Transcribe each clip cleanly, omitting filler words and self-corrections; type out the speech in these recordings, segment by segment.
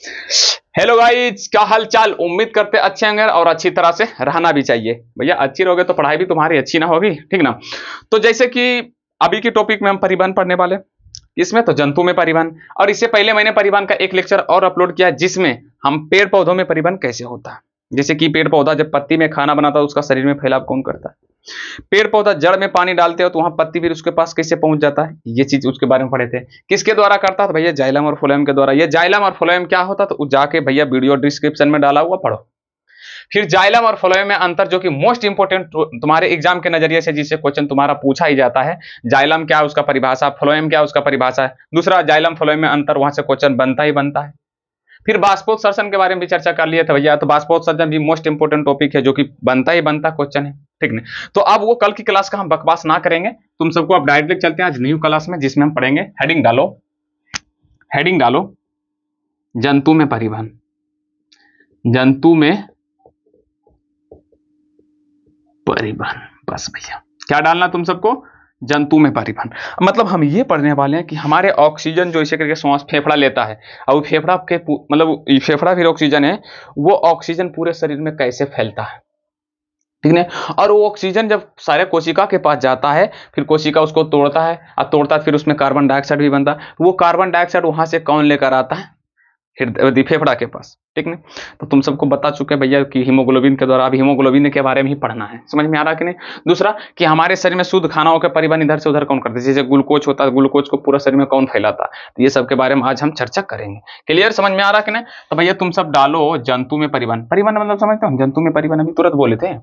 Hello guys, क्या हाल चाल। उम्मीद करते अच्छे होंगे और अच्छी तरह से रहना भी चाहिए। भैया अच्छी रहोगे तो पढ़ाई भी तुम्हारी अच्छी ना होगी, ठीक ना। तो जैसे कि अभी की टॉपिक में हम परिवहन पढ़ने वाले, इसमें तो जंतु में परिवहन, और इससे पहले मैंने परिवहन का एक लेक्चर और अपलोड किया जिसमें हम पेड़ पौधों में परिवहन कैसे होता है। जैसे कि पेड़ पौधा जब पत्ती में खाना बनाता है उसका शरीर में फैलाव कौन करता है। पेड़ पौधा जड़ में पानी डालते हो तो वहां पत्ती फिर उसके पास कैसे पहुंच जाता है, ये चीज उसके बारे में पढ़े थे। किसके द्वारा करता था भैया, जाइलम और फ्लोएम के द्वारा। ये जाइलम और फ्लोएम क्या होता तो जाके भैया वीडियो डिस्क्रिप्शन में डाला हुआ पढ़ो। फिर जाइलम और फ्लोएम में अंतर, जो कि मोस्ट इंपोर्टेंट तुम्हारे एग्जाम के नजरिए से जिससे क्वेश्चन तुम्हारा पूछा ही जाता है। जाइलम क्या है उसका परिभाषा, फ्लोएम क्या है उसका परिभाषा है। दूसरा जाइलम फ्लोएम में अंतर, वहां से क्वेश्चन बनता ही बनता है। फिर बाष्पोत्सर्जन के बारे में भी चर्चा कर लिए थे भैया, तो बाष्पोत्सर्जन भी मोस्ट इंपोर्टेंट टॉपिक है जो कि बनता ही बनता क्वेश्चन है, ठीक है। तो अब वो कल की क्लास का हम बकवास ना करेंगे, तुम सबको अब डायरेक्ट चलते हैं आज न्यू क्लास में जिसमें हम पढ़ेंगे। हेडिंग डालो, हेडिंग डालो, जंतु में परिवहन। जंतु में परिवहन, बस भैया क्या डालना तुम सबको, जंतु में परिवहन। मतलब हम ये पढ़ने वाले हैं कि हमारे ऑक्सीजन जो इसे करके श्वास फेफड़ा लेता है, और फेफड़ा के मतलब फेफड़ा फिर ऑक्सीजन है, वो ऑक्सीजन पूरे शरीर में कैसे फैलता है, ठीक है। और वो ऑक्सीजन जब सारे कोशिका के पास जाता है, फिर कोशिका उसको तोड़ता है, और तोड़ता फिर उसमें कार्बन डाइऑक्साइड भी बनता है। वो कार्बन डाइऑक्साइड वहां से कौन लेकर आता है, हृदय फेफड़ा के पास, ठीक नहीं। तो तुम सबको बता चुके हैं भैया कि हीमोग्लोबिन के द्वारा, अब हीमोग्लोबिन के बारे में ही पढ़ना है, समझ में आ रहा कि नहीं। दूसरा कि हमारे शरीर में शुद्ध खानाओं के परिवहन इधर से उधर कौन करते हैं, जैसे ग्लूकोज होता है, ग्लूकोज को पूरा शरीर में कौन फैलाता है, तो ये सब के बारे में आज हम चर्चा करेंगे। क्लियर, समझ में आ रहा कि नहीं। तो भैया तुम सब डालो जंतु में परिवहन। परिवहन मतलब समझते हो, जंतु में परिवहन अभी तुरंत बोले थे।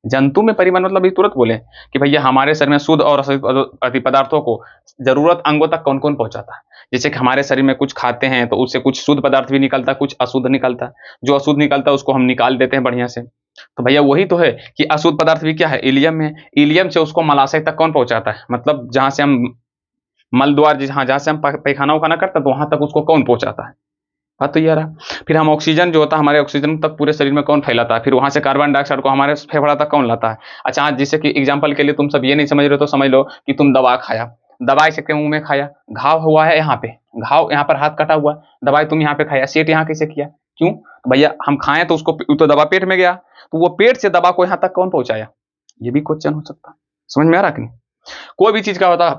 जंतु में परिवहन मतलब तुरंत बोले कि भैया हमारे शरीर में शुद्ध और अशुद्ध पदार्थों को जरूरत अंगों तक कौन कौन पहुंचाता है। जैसे कि हमारे शरीर में कुछ खाते हैं तो उससे कुछ शुद्ध पदार्थ भी निकलता है, कुछ अशुद्ध निकलता है। जो अशुद्ध निकलता है उसको हम निकाल देते हैं बढ़िया से। तो भैया वही तो है कि अशुद्ध पदार्थ भी क्या है, इलियम में। इलियम से उसको मलाशय तक कौन पहुंचाता है, मतलब जहां से हम मल द्वार, जहां से हम पैखाना उखाना करते हैं तो वहां तक उसको कौन पहुंचाता है। बात तो ये रहा। फिर हम ऑक्सीजन जो होता है, हमारे ऑक्सीजन तक पूरे शरीर में कौन फैलाता है, फिर वहां से कार्बन डाइऑक्साइड को हमारे फेफड़ा तक कौन लाता है। अच्छा, जैसे कि एग्जांपल के लिए तुम सब ये नहीं समझ रहे हो तो समझ लो कि तुम दवा खाया, दवाई से मुंह में खाया, घाव हुआ है यहाँ पे, घाव यहाँ पर हाथ कटा हुआ, दवाई तुम यहाँ पे खाया, सेट यहाँ कैसे किया, क्यों। तो भैया हम खाएं तो उसको तो दवा पेट में गया, तो वो पेट से दवा को यहाँ तक कौन पहुंचाया, ये भी क्वेश्चन हो सकता है। समझ में आ रहा कि नहीं। कोई भी चीज का होता,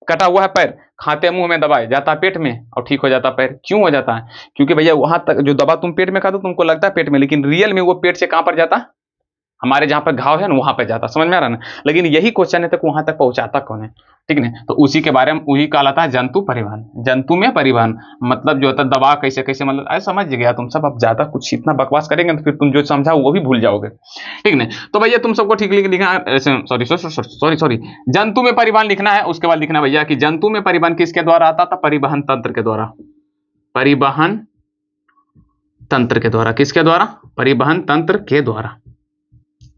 कटा हुआ है पैर, खाते मुंह में दबाए जाता है पेट में और ठीक हो जाता है पैर, क्यों हो जाता है, क्योंकि भैया वहां तक जो दवा तुम पेट में खाते हो तुमको लगता है पेट में, लेकिन रियल में वो पेट से कहां पर जाता, हमारे जहां पर घाव है ना वहां पर जाता। समझ में आ रहा है ना। लेकिन यही क्वेश्चन है तक वहां तक पहुंचाता कौन है, ठीक है। तो उसी के बारे में वही कहलाता है जंतु परिवहन। जंतु में परिवहन मतलब जो होता है दवा कैसे कैसे, मतलब ऐसा समझ गया तुम सब। अब ज्यादा कुछ इतना बकवास करेंगे तो फिर तुम जो समझा वो भी भूल जाओगे, ठीक है। तो भैया तुम सबको ठीक लिखना है, सॉरी सॉरी सॉरी, जंतु में परिवहन लिखना है। उसके बाद लिखना भैया कि जंतु में परिवहन किसके द्वारा आता था, परिवहन तंत्र के द्वारा। परिवहन तंत्र के द्वारा, किसके द्वारा, परिवहन तंत्र के द्वारा,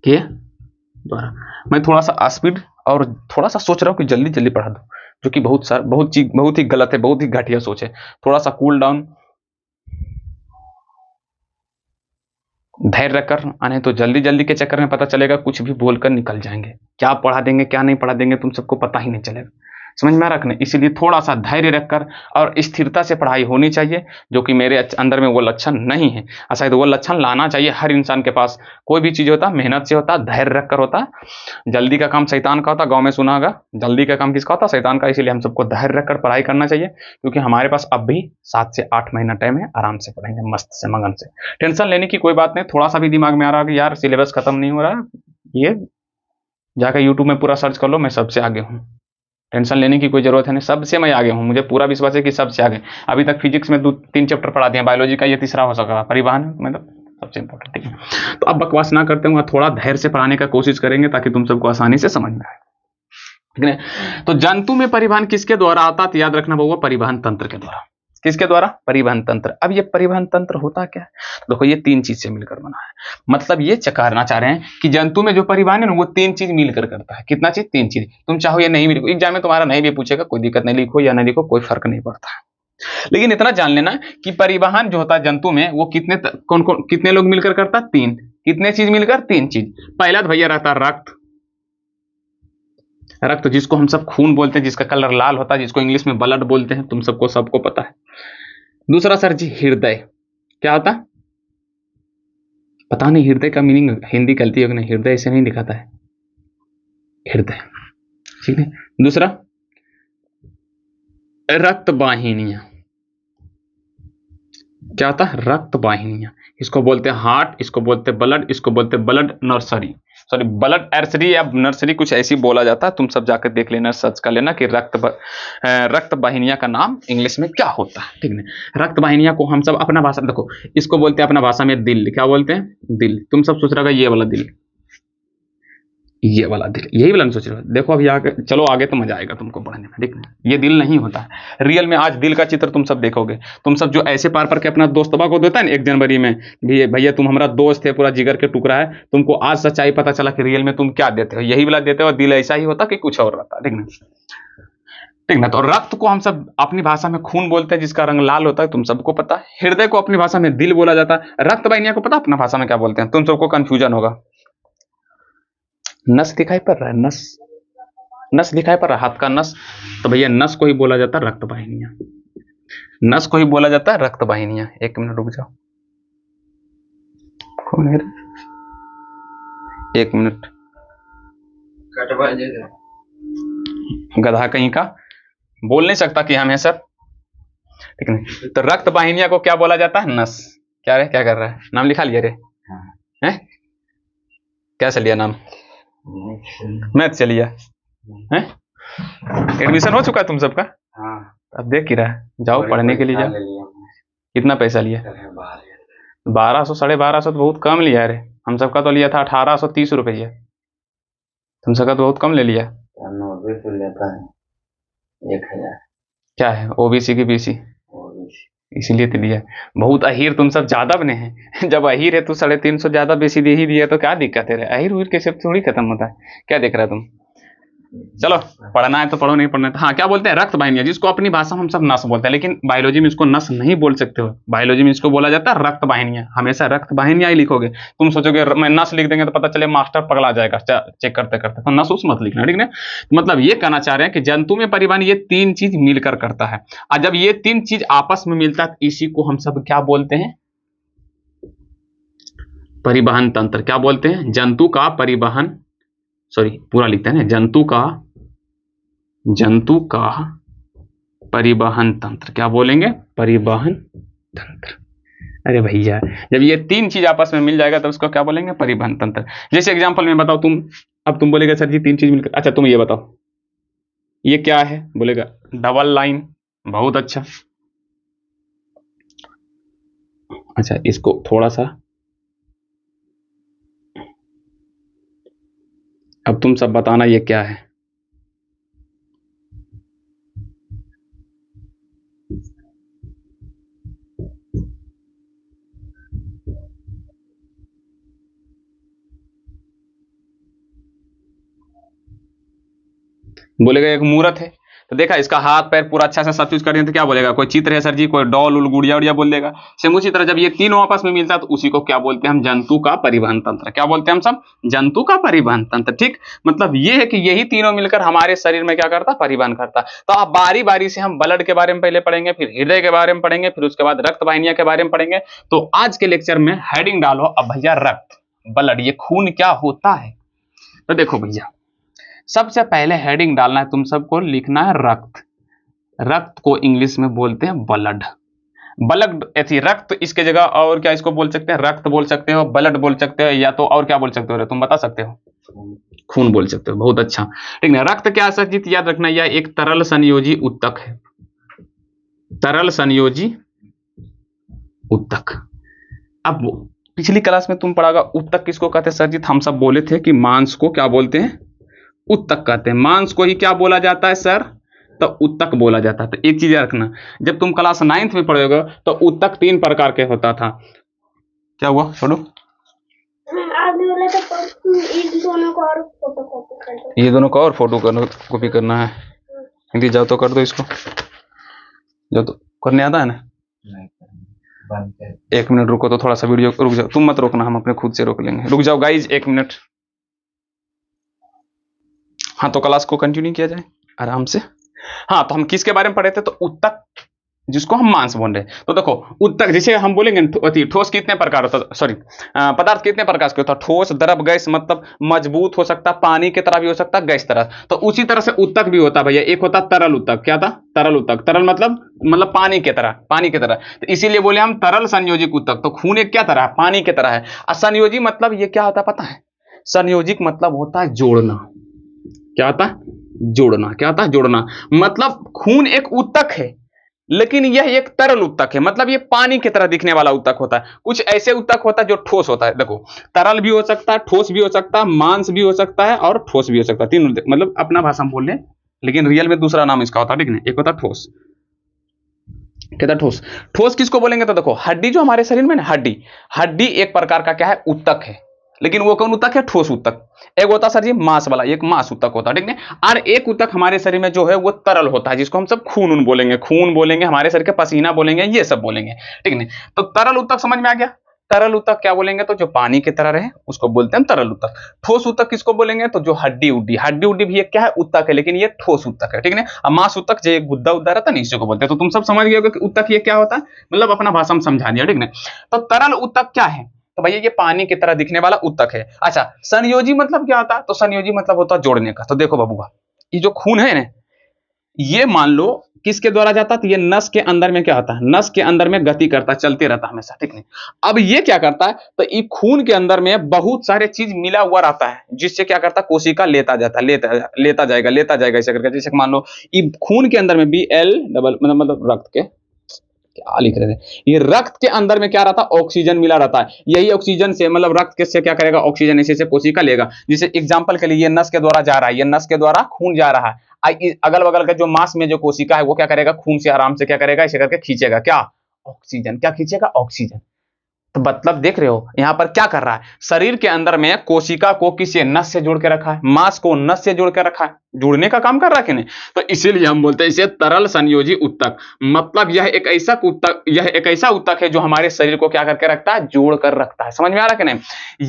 के द्वारा। मैं थोड़ा सा स्पीड और थोड़ा सा सोच रहा हूँ कि जल्दी जल्दी पढ़ा दूं, जो कि बहुत ही गलत है, बहुत ही घटिया सोच है। थोड़ा सा कूल डाउन, धैर्य रखकर आने, तो जल्दी जल्दी के चक्कर में पता चलेगा कुछ भी बोलकर निकल जाएंगे, क्या पढ़ा देंगे क्या नहीं पढ़ा देंगे तुम सबको पता ही नहीं चलेगा। समझ में आ रखना, इसीलिए थोड़ा सा धैर्य रखकर और स्थिरता से पढ़ाई होनी चाहिए, जो कि मेरे अंदर में वो लक्षण नहीं है। शायद वो लक्षण लाना चाहिए हर इंसान के पास। कोई भी चीज होता है मेहनत से होता है, धैर्य रखकर होता है। जल्दी का काम शैतान का होता है, गाँव में सुना होगा, जल्दी का काम किसका होता है, शैतान का। इसीलिए हम सबको धैर्य रखकर पढ़ाई करना चाहिए, क्योंकि हमारे पास अब भी 7 से 8 महीना टाइम है, आराम से पढ़ेंगे मस्त से मगन से। टेंशन लेने की कोई बात नहीं। थोड़ा सा भी दिमाग में आ रहा है कि यार सिलेबस खत्म नहीं हो रहा, ये जाकर यूट्यूब में पूरा सर्च कर लो, मैं सबसे आगे हूँ। टेंशन लेने की कोई जरूरत है नहीं, सबसे मैं आगे हूँ, मुझे पूरा विश्वास है कि सबसे आगे। अभी तक फिजिक्स में 2-3 चैप्टर पढ़ा दिए, बायोलॉजी का ये तीसरा हो सका, परिवहन मतलब सबसे इंपॉर्टेंट, ठीक है। तो अब बकवास ना करते हुए थोड़ा धैर्य से पढ़ाने का कोशिश करेंगे ताकि तुम सबको आसानी से समझ में आए, ठीक है। तो जंतु में परिवहन किसके द्वारा आता है, याद रखना होगा परिवहन तंत्र के द्वारा। किसके द्वारा, परिवहन तंत्र। अब ये परिवहन तंत्र होता क्या है, देखो ये 3 चीज से मिलकर बना है। मतलब ये चकारना चाह रहे हैं कि जंतु में जो परिवहन है ना वो 3 चीज मिलकर करता है। कितना चीज, 3 चीज। तुम चाहो ये नहीं भी लिखो, एग्जाम में तुम्हारा नहीं भी पूछेगा कोई दिक्कत नहीं, लिखो या नहीं लिखो कोई फर्क नहीं पड़ता है। लेकिन इतना जान लेना कि परिवहन जो होता है जंतु में वो कौन कौन कितने लोग मिलकर करता है, 3। कितने चीज मिलकर, 3 चीज। पहला तो भैया रहता है रक्त। रक्त जिसको हम सब खून बोलते हैं, जिसका कलर लाल होता है, जिसको इंग्लिश में ब्लड बोलते हैं, तुम सबको पता है। दूसरा सर जी हृदय, क्या होता है? पता नहीं हृदय का मीनिंग हिंदी गलती है कि नहीं, हृदय ऐसे नहीं दिखाता है, हृदय, ठीक है। दूसरा रक्त वाहिनियां, क्या होता है? रक्त वाहिनियां, इसको बोलते हैं हार्ट, इसको बोलते हैं ब्लड, इसको बोलते हैं ब्लड नर्सरी, सॉरी ब्लड एर्सरी या नर्सरी, कुछ ऐसी बोला जाता है। तुम सब जाकर देख लेना, सर्च कर लेना कि रक्त वाहिनियां का नाम इंग्लिश में क्या होता है, ठीक है। रक्त वाहिनियां को हम सब अपना भाषा, देखो इसको बोलते हैं अपना भाषा में दिल, क्या बोलते हैं? दिल। तुम सब सोच रहे हो ये वाला दिल, ये वाला दिल, यही वाला सोच रहे हो। देखो अभी आगे चलो, आगे तो मजा आएगा तुमको पढ़ने में, देखना ये दिल नहीं होता है रियल में। आज दिल का चित्र तुम सब देखोगे, तुम सब जो ऐसे पार के अपना दोस्तबा को देता है ना 1 जनवरी में, भी भैया तुम हमारा दोस्त है, पूरा जिगर के टुकड़ा है, तुमको आज सच्चाई पता चला कि रियल में तुम क्या देते हो, यही वाला देते हो। दिल ऐसा ही होता कि कुछ और रहता, ठीक ना, ठीक ना। तो रक्त को हम सब अपनी भाषा में खून बोलते हैं, जिसका रंग लाल होता है, तुम सबको पता है। हृदय को अपनी भाषा में दिल बोला जाता है। रक्त वाहिनियां को पता अपना भाषा में क्या बोलते हैं? तुम सबको कंफ्यूजन होगा। नस दिखाई पड़ रहा है, नस, नस दिखाई पड़ रहा है, हाथ का नस, तो भैया नस को ही बोला जाता है रक्त वाहिनियां, नस को ही बोला जाता है रक्त वाहिनियां। 1 मिनट रुक जाओ, कौन है? 1 मिनट, गधा कहीं का, बोल नहीं सकता कि हम हैं सर, ठीक है। तो रक्त वाहिनियां को क्या बोला जाता है? नस। क्या रे, क्या कर रहा है? नाम लिखा लिया रे? हैं? क्या चलिए नाम? मैथ चलिए हैं? एडमिशन हो चुका है तुम सबका? हाँ। अब देख ही रहा है, जाओ पढ़ने के लिए जाओ। कितना पैसा लिया? 1200, 1250 तो बहुत कम लिया रे। हम सबका तो लिया था 1830 रुपया, तुम सबका तो बहुत कम ले लिया। 90 तो लेता है, 1000 क्या है? ओबीसी की बीसी, इसीलिए तो लिया। बहुत अहीर तुम सब ज्यादा बने हैं। जब अहीर है तो 350 ज्यादा बेसी दे ही दिया, तो क्या दिक्कत है? अहीर उहीर कैसे थोड़ी खत्म होता है, क्या देख रहा है तुम? चलो पढ़ना है तो पढ़ो, नहीं पढ़ना है तो हाँ। क्या बोलते हैं? रक्त वाहिनियां, जिसको अपनी भाषा में हम सब नस बोलते हैं, लेकिन बायोलॉजी में इसको नस नहीं बोल सकते हो। बायोलॉजी में इसको बोला जाता है रक्त वाहिनियां। हमेशा रक्त वाहिनियां ही लिखोगे। तुम सोचोगे मैं नस लिख देंगे तो पता चले मास्टर पगला जाएगा चेक करते करते, तो नस उस मत लिखना, ठीक है। मतलब ये कहना चाह रहे हैं कि जंतु में परिवहन ये 3 चीज मिलकर करता है, और जब ये 3 चीज आपस में मिलता है, इसी को हम सब क्या बोलते हैं? परिवहन तंत्र। क्या बोलते हैं? जंतु का परिवहन, सॉरी पूरा लिखते हैं ना, जंतु का परिवहन तंत्र। क्या बोलेंगे? परिवहन तंत्र। अरे भैया जब ये 3 चीज आपस में मिल जाएगा तो उसको क्या बोलेंगे? परिवहन तंत्र। जैसे एग्जांपल में बताओ तुम, अब तुम बोलेगा सर जी 3 चीज मिलकर, अच्छा तुम ये बताओ ये क्या है? बोलेगा डबल लाइन, बहुत अच्छा। अच्छा इसको थोड़ा सा, अब तुम सब बताना ये क्या है? बोलेगा एक मूर्त है, तो देखा इसका हाथ पैर पूरा अच्छा से सब चीज कर दिया, तो क्या बोलेगा? कोई चित्र है सर जी, कोई डॉल उल गुड़िया उड़िया बोल देगा। सेम उसी तरह जब ये तीनों आपस में मिलता है तो उसी को क्या बोलते हैं हम? जंतु का परिवहन तंत्र। क्या बोलते हैं हम सब? जंतु का परिवहन तंत्र, ठीक। मतलब ये है कि यही तीनों मिलकर हमारे शरीर में क्या करता? परिवहन करता। तो अब बारी बारी से हम ब्लड के बारे में पहले पढ़ेंगे, फिर हृदय के बारे में पढ़ेंगे, फिर उसके बाद रक्त वाहिनियां के बारे में पढ़ेंगे। तो आज के लेक्चर में हेडिंग डालो अब भैया रक्त, ब्लड, ये खून क्या होता है। तो देखो भैया सबसे पहले हेडिंग डालना है, तुम सबको लिखना है रक्त। रक्त को इंग्लिश में बोलते हैं ब्लड। ब्लड ऐसी रक्त, इसके जगह और क्या इसको बोल सकते हैं? रक्त बोल सकते हो, ब्लड बोल सकते हो, या तो और क्या बोल सकते हो? तुम बता सकते हो? खून बोल सकते हो, बहुत अच्छा, ठीक है। रक्त क्या सर जी? याद रखना यह एक तरल संयोजी उत्तक है, तरल संयोजी उत्तक। अब पिछली क्लास में तुम पढ़ागा उत्तक किसको कहते हैं सर जी? हम सब बोले थे कि मांस को क्या बोलते हैं? उत्तक कहते हैं। मांस को ही क्या बोला जाता है सर? तो उत्तक बोला जाता है। तो एक चीज रखना, जब तुम क्लास 9th में पढ़ोगे तो उत्तक 3 प्रकार के होता था। क्या हुआ? छोड़ो, ये दोनों को और फोटो कॉपी करना है। हिंदी जाओ तो कर दो इसको, जो तो करने आता है ना। 1 मिनट रुको, तो थोड़ा सा वीडियो रुक जाओ, तुम मत रोकना, हम अपने खुद से रोक लेंगे। रुक जाओ गाइज 1 मिनट। हाँ तो क्लास को कंटिन्यू किया जाए आराम से। हाँ तो हम किसके बारे में पढ़े थे? तो उत्तक जिसको हम मांस बोल रहे हैं। तो देखो उत्तक, जैसे हम बोलेंगे ठोस कितने प्रकार होता है, सॉरी पदार्थ कितने प्रकार के होता है, ठोस, द्रव, गैस, मतलब मजबूत हो सकता है, पानी की तरह भी हो सकता है, गैस तरह। तो उसी तरह से उत्तक भी होता है भैया, एक होता है तरल उत्तक। क्या था? तरल उत्तक। तरल मतलब पानी की तरह, पानी की तरह। तो इसीलिए बोले हम तरल संयोजिक उत्तक। तो खून एक क्या तरह है? पानी की तरह है। और संयोजी मतलब ये क्या होता है पता है? संयोजिक मतलब होता है जोड़ना। क्या होता है? जोड़ना। क्या होता है? जोड़ना। मतलब खून एक उत्तक है, लेकिन यह एक तरल उत्तक है, मतलब ये पानी की तरह दिखने वाला उत्तक होता है। कुछ ऐसे उत्तक होता है जो ठोस होता है। देखो तरल भी हो सकता है, ठोस भी हो सकता है, मांस भी हो सकता है और ठोस भी हो सकता है। तीन मतलब अपना भाषा में बोल रहे हैं, लेकिन रियल में दूसरा नाम इसका होता है, ठीक है? एक होता है ठोस। कहता है ठोस। ठोस किसको बोलेंगे? तो देखो हड्डी जो हमारे शरीर में ना, हड्डी, हड्डी एक प्रकार का क्या है? उत्तक है। लेकिन वो कौन उत्तक है? ठोस उत्तक। एक होता सर जी मांस वाला, एक मांस उत्तक होता है, ठीक है? और एक उत्तक हमारे शरीर में जो है वो तरल होता है, जिसको हम सब खून बोलेंगे, खून बोलेंगे, हमारे शरीर के पसीना बोलेंगे, ये सब बोलेंगे, ठीक है? तो तरल उत्तक समझ में आ गया। तरल उत्तक क्या बोलेंगे? तो जो पानी की तरह रहे उसको बोलते हैं तरल उत्तक। ठोस उत्तक किसको बोलेंगे? तो जो हड्डी उड्डी, हड्डी उड्डी भी एक क्या है? उत्तक है, लेकिन ये ठोस उत्तक है, ठीक है? अब मांस उत्तक जो गुद्दा उद्दा रहता है ना, इसी को बोलते हैं। तो तुम सब समझ गए होगे कि उत्तक ये क्या होता है, मतलब अपना भाषा में समझा दिया, ठीक है? तो तरल उत्तक क्या है? तो भैया ये पानी की तरह दिखने वाला उत्तक है। अच्छा संयोजी मतलब क्या होता है? तो संयोजी मतलब होता है जोड़ने का। तो देखो बबुआ, ये जो खून है ना, ये मान लो किसके द्वारा जाता है? तो ये नस के अंदर में क्या होता है? नस के अंदर में गति करता है, चलते रहता है हमेशा, ठीक नहीं? अब ये क्या करता है? तो ये खून के अंदर में बहुत सारे चीज मिला हुआ रहता है, जिससे क्या करता है? कोशिका लेता जाता है, लेता जाएगा ऐसे करके। जैसे मान लो ये खून के अंदर में Bl डबल मतलब रक्त के, क्या लिख रहे थे, ये रक्त के अंदर में क्या रहता है? ऑक्सीजन मिला रहता है। यही ऑक्सीजन से मतलब रक्त के से क्या करेगा? ऑक्सीजन इसी से कोशिका लेगा। जैसे एग्जांपल के लिए ये नस के द्वारा जा रहा है, ये नस के द्वारा खून जा रहा है, अगल बगल का जो मांस में जो कोशिका है वो क्या करेगा? खून से आराम से क्या करेगा? इसे करके खींचेगा, क्या? ऑक्सीजन। क्या खींचेगा? ऑक्सीजन। तो मतलब देख रहे हो यहां पर क्या कर रहा है? शरीर के अंदर में कोशिका को किसी नस से जोड़ के रखा है, मांस को नस से जोड़ के रखा है, जुड़ने का काम कर रहा है कि नहीं? तो इसीलिए हम बोलते हैं इसे तरल संयोजी उत्तक। मतलब यह एक ऐसा उत्तक, यह एक ऐसा उत्तक है जो हमारे शरीर को क्या करके रखता है? जोड़ कर रखता है। समझ में आ रहा है कि नहीं?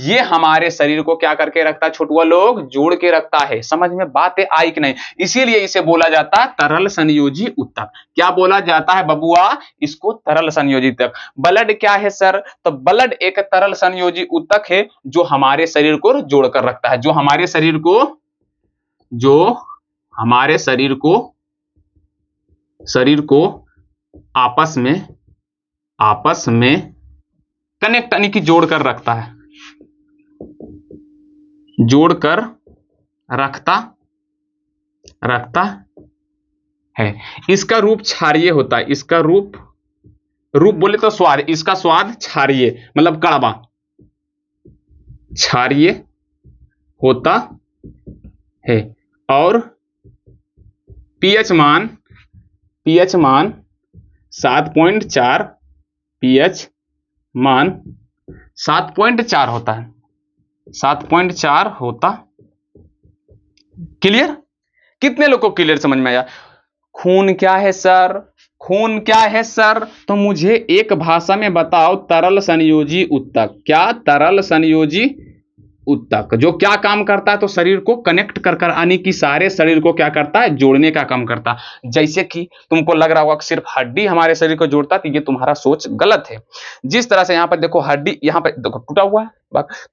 ये हमारे शरीर को क्या करके रखता है छोटुआ लोग? जोड़ के रखता है। समझ में बातें आई कि नहीं? इसीलिए इसे बोला जाता है तरल संयोजी उत्तक। क्या बोला जाता है बबुआ? इसको तरल संयोजी उत्तक। ब्लड क्या है सर? तो ब्लड एक तरल संयोजी उत्तक है जो हमारे शरीर को जोड़कर रखता है, जो हमारे शरीर को शरीर को आपस में कनेक्ट यानी कि जोड़कर रखता है, जोड़कर रखता है। इसका रूप क्षारीय होता है। इसका रूप बोले तो स्वाद, इसका स्वाद क्षारीय मतलब कड़वा, क्षारीय होता है। और पीएच मान 7.4, पीएच मान 7.4 होता है, 7.4 होता। क्लियर? कितने लोग को क्लियर समझ में आया? खून क्या है सर? खून क्या है सर? तो मुझे एक भाषा में बताओ, तरल संयोजी उत्तक। क्या? तरल संयोजी उत्तक जो क्या काम करता है? तो शरीर को कनेक्ट कर आने की, सारे शरीर को क्या करता है? जोड़ने का काम करता है। जैसे कि तुमको लग रहा होगा कि सिर्फ हड्डी हमारे शरीर को जोड़ता है, तो ये तुम्हारा सोच गलत है। जिस तरह से यहाँ पर देखो हड्डी, यहाँ पर देखो टूटा हुआ है,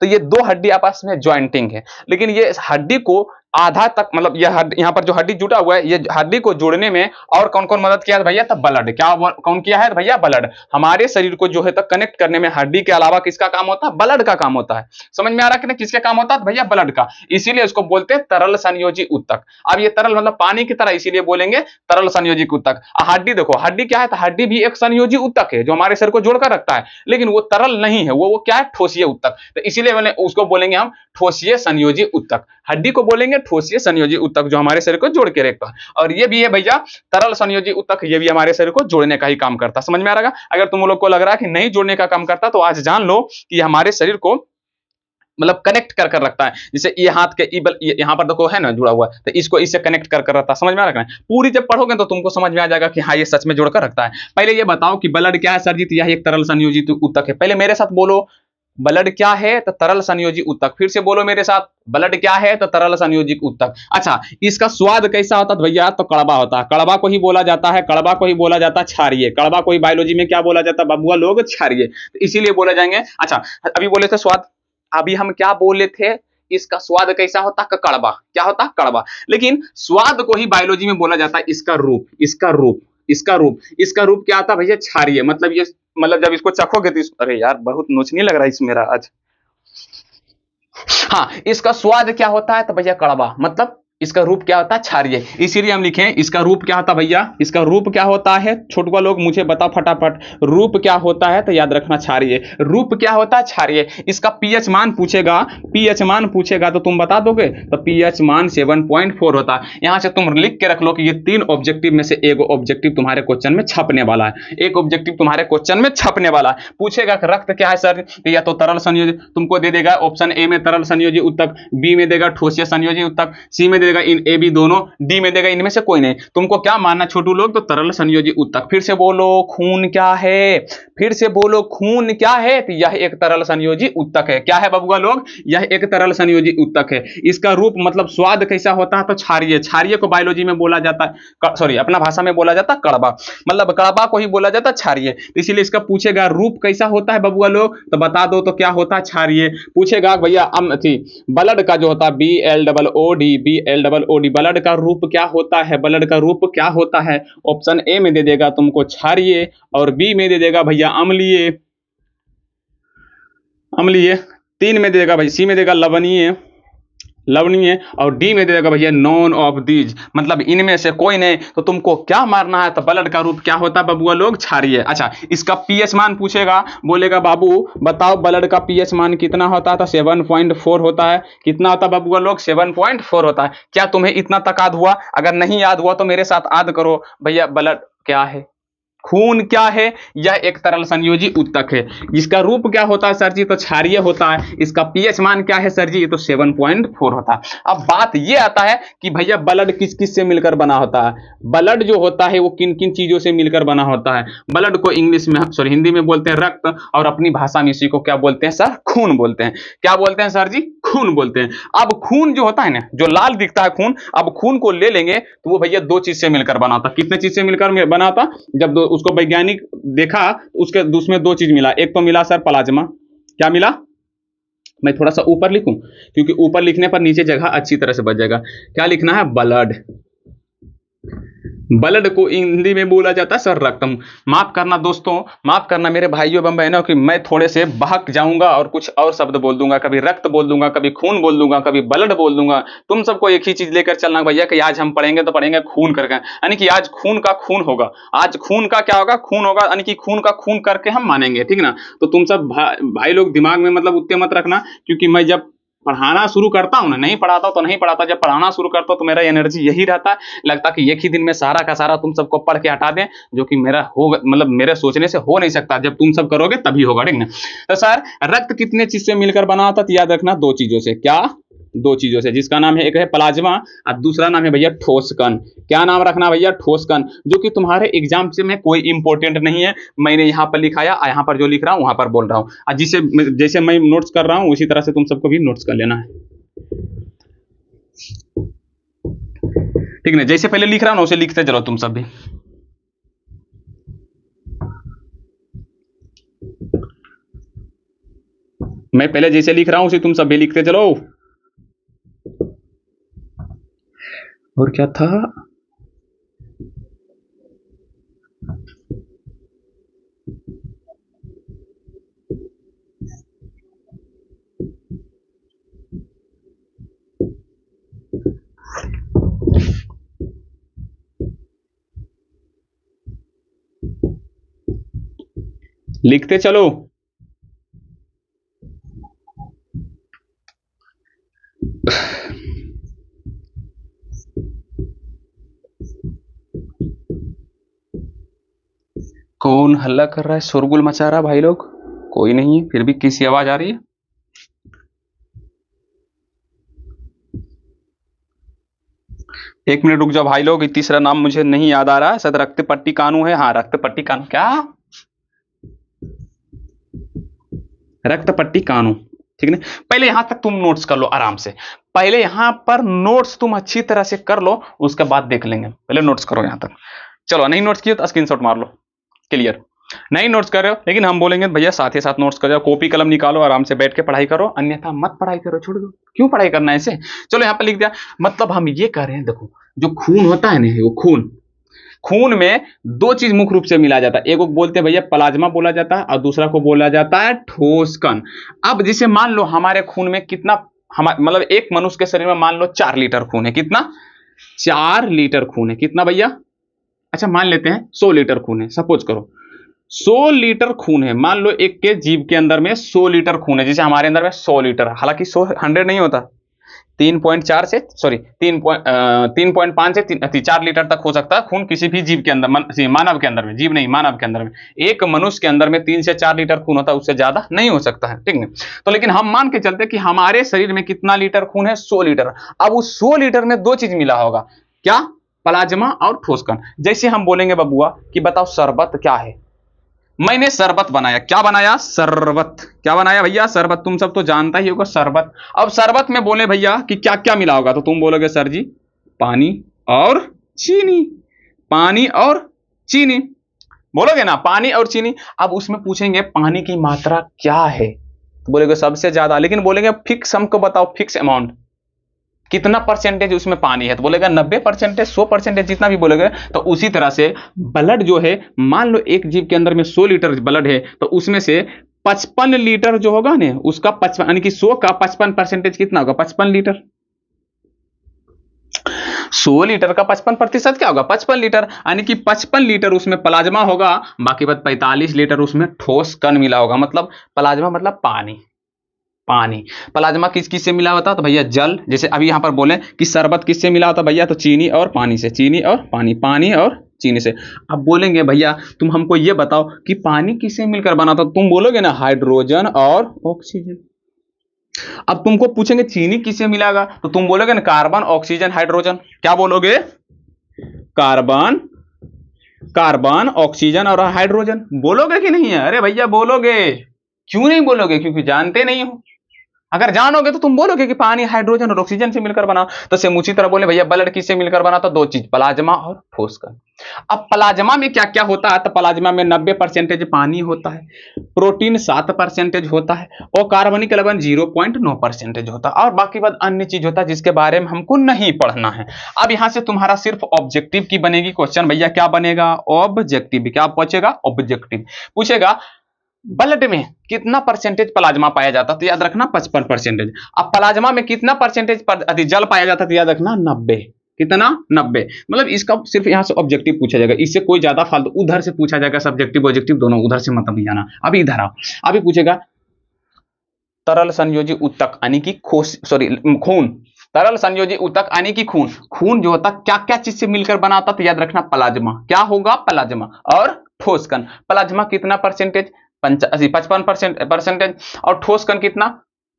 तो ये दो हड्डी आपस में ज्वाइंटिंग है, लेकिन ये हड्डी को आधा तक मतलब यहाँ पर जो हड्डी जुटा हुआ है, ये हड्डी को जोड़ने में और कौन कौन मदद किया है भैया? तो ब्लड। क्या कौन किया है भैया? ब्लड। हमारे शरीर को जो है तो कनेक्ट करने में हड्डी के अलावा किसका काम होता है? ब्लड का काम होता है। समझ में आ रहा है कि नहीं? किसका काम होता है भैया? ब्लड का। इसीलिए इसको बोलते हैं तरल संयोजी उत्तक। अब ये तरल मतलब पानी की तरह, इसीलिए बोलेंगे तरल संयोजी उत्तक। हड्डी देखो, हड्डी क्या है? तो हड्डी भी एक संयोजी उत्तक है जो हमारे शरीर को जोड़कर रखता है, लेकिन वो तरल नहीं है, वो क्या है? ठोसीय उत्तक। तो इसीलिए उसको बोलेंगे हम ठोसीय संयोजी उत्तक। हड्डी को बोलेंगे ठोसीय संयोजी उत्तक जो हमारे शरीर को जोड़ के रखता है। और ये भी है भैया तरल संयोजी उत्तक, ये भी हमारे शरीर को जोड़ने का ही काम करता है। समझ में आ रहा है? अगर तुम लोग को लग रहा है कि नहीं जोड़ने का काम करता, तो आज जान लो कि हमारे शरीर को मतलब कनेक्ट कर रखता है। जैसे ये हाथ के यहाँ पर देखो है ना जुड़ा हुआ, तो इसको इससे कनेक्ट कर रखता है। समझ में आ रहा है? पूरी जब पढ़ोगे तो तुमको समझ में आ जाएगा कि हाँ ये सच में जोड़कर रखता है। पहले ये बताओ कि ब्लड क्या है सर जी? तो यह एक तरल संयोजित उत्तक है। पहले मेरे साथ बोलो, ब्लड क्या है? तो तरल संयोजी उत्तक। फिर से बोलो मेरे साथ, ब्लड क्या है? तो तरल संयोजी उत्तक। अच्छा, इसका स्वाद कैसा होता है भैया? तो कड़वा होता है। कड़वा को ही बोला जाता है, कड़वा को ही बोला जाता है क्षारीय। कड़वा को ही बायोलॉजी में क्या बोला जाता है बबुआ लोग? क्षारीय। तो इसीलिए बोले जाएंगे। अच्छा, अभी बोले थे स्वाद, अभी हम क्या बोले थे? इसका स्वाद कैसा होता है? कड़वा। क्या होता है? कड़वा। लेकिन स्वाद को ही बायोलॉजी में बोला जाता है इसका रूप, इसका रूप, इसका रूप, इसका रूप क्या आता है भैया? क्षारीय। मतलब ये, मतलब जब इसको चखोगे तो अरे यार बहुत नोचनी लग रहा है इस मेरा आज। हाँ, इसका स्वाद क्या होता है? तो भैया कड़वा। मतलब इसका रूप क्या होता है? क्षारीय। इसीलिए हम लिखें इसका रूप क्या होता है भैया? इसका रूप क्या होता है? छोटुआ लोग मुझे बताओ फटाफट, रूप क्या होता है? तो याद रखना क्षारीय। रूप क्या होता है? क्षारीय। इसका पीएच मान पूछेगा, पीएच मान पूछेगा तो तुम बता दोगे? तो पीएच मान 7.4 होता है। यहां से तुम लिख के रख लो कि ये 3 ऑब्जेक्टिव में से एक ऑब्जेक्टिव तुम्हारे क्वेश्चन में छपने वाला है। एक ऑब्जेक्टिव तुम्हारे क्वेश्चन में छपने वाला है। पूछेगा कि रक्त क्या है सर? या तो तरल संयोजी, तुमको दे देगा ऑप्शन ए में तरल संयोजी उत्तक, बी में देगा ठोसीय संयोजी उत्तक, सी में देगा इन ए बी दोनों, डी में देगा इनमें से कोई नहीं। तुमको क्या मानना छोटू लोग? तो तरल संयोजी उत्तक। फिर से बोलो, खून क्या है? फिर से बोलो, खून क्या है? तो यह एक तरल संयोजी उत्तक है। क्या है बबुआ लोग? यह एक तरल संयोजी उत्तक है। इसका रूप मतलब स्वाद कैसा होता है? तो क्षारीय। क्षारीय को बायोलॉजी में बोला जाता है, सॉरी अपना भाषा में बोला जाता है कड़वा। मतलब कड़वा को ही बोला जाता है क्षारीय। तो इसीलिए इसका पूछेगा रूप कैसा होता है बबुआ लोग? तो बता दो तो क्या होता है? क्षारीय। पूछेगा भैया ब्लड का जो होता है BLOOD, BLOOD, ब्लड का रूप क्या होता है? ब्लड का रूप क्या होता है? ऑप्शन ए में दे देगा तुमको क्षारीय, और बी में दे देगा भैया अम्लीय, अम्लीय। 3 में दे देगा भाई, सी में देगा लवणीय, लवणीय, और डी में दे देगा भैया नॉन ऑफ दीज, मतलब इनमें से कोई नहीं। तो तुमको क्या मारना है? तो ब्लड का रूप क्या होता है बबुआ लोग? क्षारीय। अच्छा, इसका पीएच मान पूछेगा, बोलेगा बाबू बताओ ब्लड का पीएच मान कितना होता है? तो 7.4 होता है। कितना होता है बबुआ लोग? 7.4 होता है। क्या तुम्हें इतना तक याद हुआ? अगर नहीं याद हुआ तो मेरे साथ याद करो भैया, ब्लड क्या है? खून क्या है? यह एक तरल संयोजी उत्तक है। इसका रूप क्या होता है सर जी? तो क्षारीय होता है। इसका पीएच मान क्या है सर जी? तो 7.4 होता है। अब बात यह आता है कि भैया ब्लड किस किस से मिलकर बना होता है? ब्लड जो होता है वो किन किन चीजों से मिलकर बना होता है? ब्लड को इंग्लिश में, सॉरी हिंदी में बोलते हैं रक्त, और अपनी भाषा में इसी को क्या बोलते हैं सर? खून बोलते हैं। क्या बोलते हैं सर जी? खून बोलते हैं। अब खून जो होता है ना, जो लाल दिखता है खून, अब खून को ले लेंगे तो वो भैया 2 चीज से मिलकर बना होता। कितने चीज से मिलकर बना होता? जब उसको वैज्ञानिक देखा, उसके उसमें 2 चीज मिला। एक तो मिला सर प्लाज्मा। क्या मिला? मैं थोड़ा सा ऊपर लिखूं क्योंकि ऊपर लिखने पर नीचे जगह अच्छी तरह से बच जाएगा। क्या लिखना है? ब्लड। ब्लड को हिंदी में बोला जाता है सर रक्तम। माफ करना दोस्तों, माफ करना मेरे भाइयों एवं बहनों कि मैं थोड़े से बहक जाऊंगा और कुछ और शब्द बोल दूंगा। कभी रक्त बोल दूंगा, कभी खून बोल दूंगा, कभी ब्लड बोल दूंगा। तुम सबको एक ही चीज लेकर चलना भैया कि आज हम पढ़ेंगे तो पढ़ेंगे खून करके, यानी कि आज खून का खून होगा। आज खून का क्या होगा? खून होगा, यानी कि खून का खून करके हम मानेंगे, ठीक ना? तो तुम सब भाई लोग दिमाग में मतलब उतने मत रखना, क्योंकि मैं जब पढ़ाना शुरू करता हूँ ना, नहीं पढ़ाता तो नहीं पढ़ाता, जब पढ़ाना शुरू करता हूँ तो मेरा एनर्जी यही रहता है, लगता कि एक ही दिन में सारा का सारा तुम सबको पढ़ के हटा दें, जो कि मेरा हो मतलब मेरे सोचने से हो नहीं सकता। जब तुम सब करोगे तभी होगा, ठीक ना? तो सर रक्त कितने चीज से मिलकर बना होता? तो याद रखना 2 चीजों से। क्या? 2 चीजों से, जिसका नाम है, एक है प्लाज्मा और दूसरा नाम है भैया ठोस कण। क्या नाम रखना भैया? ठोस कण, जो कि तुम्हारे एग्जाम से में कोई इंपॉर्टेंट नहीं है। मैंने यहाँ पर लिखाया, यहाँ पर जो लिख रहा हूँ वहां पर बोल रहा हूँ, और जिसे जैसे मैं नोट्स कर रहा हूँ उसी तरह से तुम सबको भी नोट्स कर लेना है, ठीक ना? जैसे पहले लिख रहा हूँ ना उसे लिखते चलो तुम सब भी। मैं पहले जैसे लिख रहा हूँ उसे तुम सब भी लिखते चलो। और क्या था? लिखते चलो। कौन हल्ला कर रहा है, शोरगुल मचा रहा है भाई लोग? कोई नहीं है, फिर भी किसी आवाज आ रही है? एक मिनट रुक जाओ भाई लोग, तीसरा नाम मुझे नहीं याद आ रहा है, शायद रक्तपट्टी कानू है। हाँ, रक्तपट्टी कानू। क्या? रक्त पट्टी कानू, ठीक है। पहले यहां तक तुम नोट्स कर लो आराम से, पहले यहां पर नोट्स तुम अच्छी तरह से कर लो, उसके बाद देख लेंगे। पहले नोट्स करो यहां तक। चलो नहीं नोट्स किए तो स्क्रीनशॉट मार लो, क्लियर। नहीं नोट्स कर रहे हो लेकिन हम बोलेंगे भैया साथ ही साथ नोट्स कर जाओ, कॉपी कलम निकालो, आराम से बैठ के पढ़ाई करो, अन्यथा मत पढ़ाई करो, छोड़ दो। क्यों पढ़ाई करना है ऐसे। चलो यहां पर लिख दिया। मतलब हम ये कह रहे हैं, देखो जो खून होता है ना, वो खून, खून में दो चीज मुख्य रूप से मिला जाता है। एक को बोलते हैं भैया प्लाज्मा बोला जाता है, और दूसरा को बोला जाता है ठोस कण। अब जैसे मान लो हमारे खून में कितना, मतलब एक मनुष्य के शरीर में मान लो 4 लीटर खून है। कितना? 4 लीटर खून है। कितना भैया? अच्छा मान लेते हैं 100 लीटर खून है, सपोज करो 100 लीटर खून है। मान लो एक के जीव के अंदर में 100 लीटर खून है, जैसे हमारे अंदर में 100 लीटर, हालांकि 100 नहीं होता, 3.4 से सॉरी 3.5 से 4 लीटर तक हो सकता है खून किसी भी जीव के अंदर, मानव के अंदर में, जीव नहीं मानव के अंदर में। एक मनुष्य के अंदर में 3 से 4 लीटर खून होता है, उससे ज्यादा नहीं हो सकता है, ठीक है। तो लेकिन हम मान के चलते कि हमारे शरीर में कितना लीटर खून है? 100 लीटर। अब उस 100 लीटर में दो चीज मिला होगा, क्या? प्लाज्मा और ठोस कण। जैसे हम बोलेंगे बबुआ कि बताओ शरबत क्या है, मैंने शरबत बनाया। क्या बनाया? शरबत। क्या बनाया भैया? शरबत। तुम सब तो जानता ही होगा शरबत। अब शरबत में बोले भैया कि क्या क्या मिला होगा, तो तुम बोलोगे सर जी पानी और चीनी, पानी और चीनी, बोलोगे ना पानी और चीनी। अब उसमें पूछेंगे पानी की मात्रा क्या है, तो बोलोगे सबसे ज्यादा, लेकिन बोलेंगे फिक्स हमको बताओ, फिक्स अमाउंट कितना परसेंटेज उसमें पानी है, तो बोलेगा 90%, 100%, जितना भी बोलेगा। तो उसी तरह से ब्लड जो है, मान लो एक जीव के अंदर में 100 लीटर ब्लड है, तो उसमें से 55 लीटर जो होगा ना, उसका 55 यानी कि 100 का 55% कितना होगा? 55 लीटर। 100 लीटर का 55% क्या होगा? 55 लीटर, यानी कि 55 लीटर उसमें प्लाज्मा होगा, बाकी बात 45 लीटर उसमें ठोस कण मिला होगा। मतलब प्लाज्मा मतलब पानी, पानी। प्लाज्मा किस किस से मिला होता है? तो भैया जल, जैसे अभी यहां पर बोले कि शरबत किससे मिला होता भैया? तो चीनी और पानी से, चीनी और पानी, पानी और चीनी से। अब बोलेंगे भैया तुम हमको ये बताओ कि पानी किससे मिलकर बना था, तुम बोलोगे ना हाइड्रोजन और ऑक्सीजन। अब तुमको पूछेंगे चीनी किससे मिलागा, तो तुम बोलोगे ना कार्बन, ऑक्सीजन, हाइड्रोजन। क्या बोलोगे? कार्बन, कार्बन, ऑक्सीजन और हाइड्रोजन। बोलोगे कि नहीं है? अरे भैया बोलोगे। क्यों नहीं बोलोगे? क्योंकि जानते नहीं हो। अगर जानोगे तो तुम बोलोगे कि पानी हाइड्रोजन और ऑक्सीजन से मिलकर बना। तो सेम उसी तरह बोले भैया ब्लड किससे मिलकर बना? तो दो चीज, प्लाज्मा और ठोस कण। अब प्लाज्मा में क्या क्या होता है? तो प्लाज्मा में 90% पानी होता है, प्रोटीन 7% होता है, और कार्बनिक लवण 0.9% होता है, और बाकी बात अन्य चीज होता है जिसके बारे में हमको नहीं पढ़ना है। अब यहां से तुम्हारा सिर्फ ऑब्जेक्टिव की बनेगी क्वेश्चन। भैया क्या बनेगा? ऑब्जेक्टिव। क्या पूछेगा? ऑब्जेक्टिव पूछेगा ब्लड में कितना परसेंटेज प्लाज्मा पाया जाता, तो याद रखना 55%। अब प्लाज्मा में कितना परसेंटेज जल पाया जाता, तो याद रखना 90। कितना? 90। मतलब इसका सिर्फ यहां से ऑब्जेक्टिव पूछा जाएगा, इससे कोई ज्यादा फालतू उधर से पूछा जाएगा, सब्जेक्टिव ऑब्जेक्टिव दोनों, उधर से मतलब नहीं जाना। अभी इधर आओ, अभी पूछेगा तरल संयोजी ऊतक यानी कि खून। तरल संयोजी ऊतक यानी कि खून। खून जो होता क्या क्या चीज से मिलकर बनाता, तो याद रखना प्लाज्मा। क्या होगा? प्लाज्मा। और ठोस कण। प्लाज्मा कितना परसेंटेज? 55%, और ठोस कण कितना?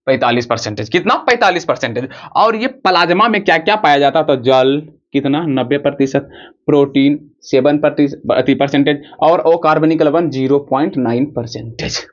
45%। कितना? 45%। और ये प्लाज्मा में क्या क्या पाया जाता? तो जल कितना? 90%, प्रोटीन 7%, और अकार्बनिक लवण 0.9%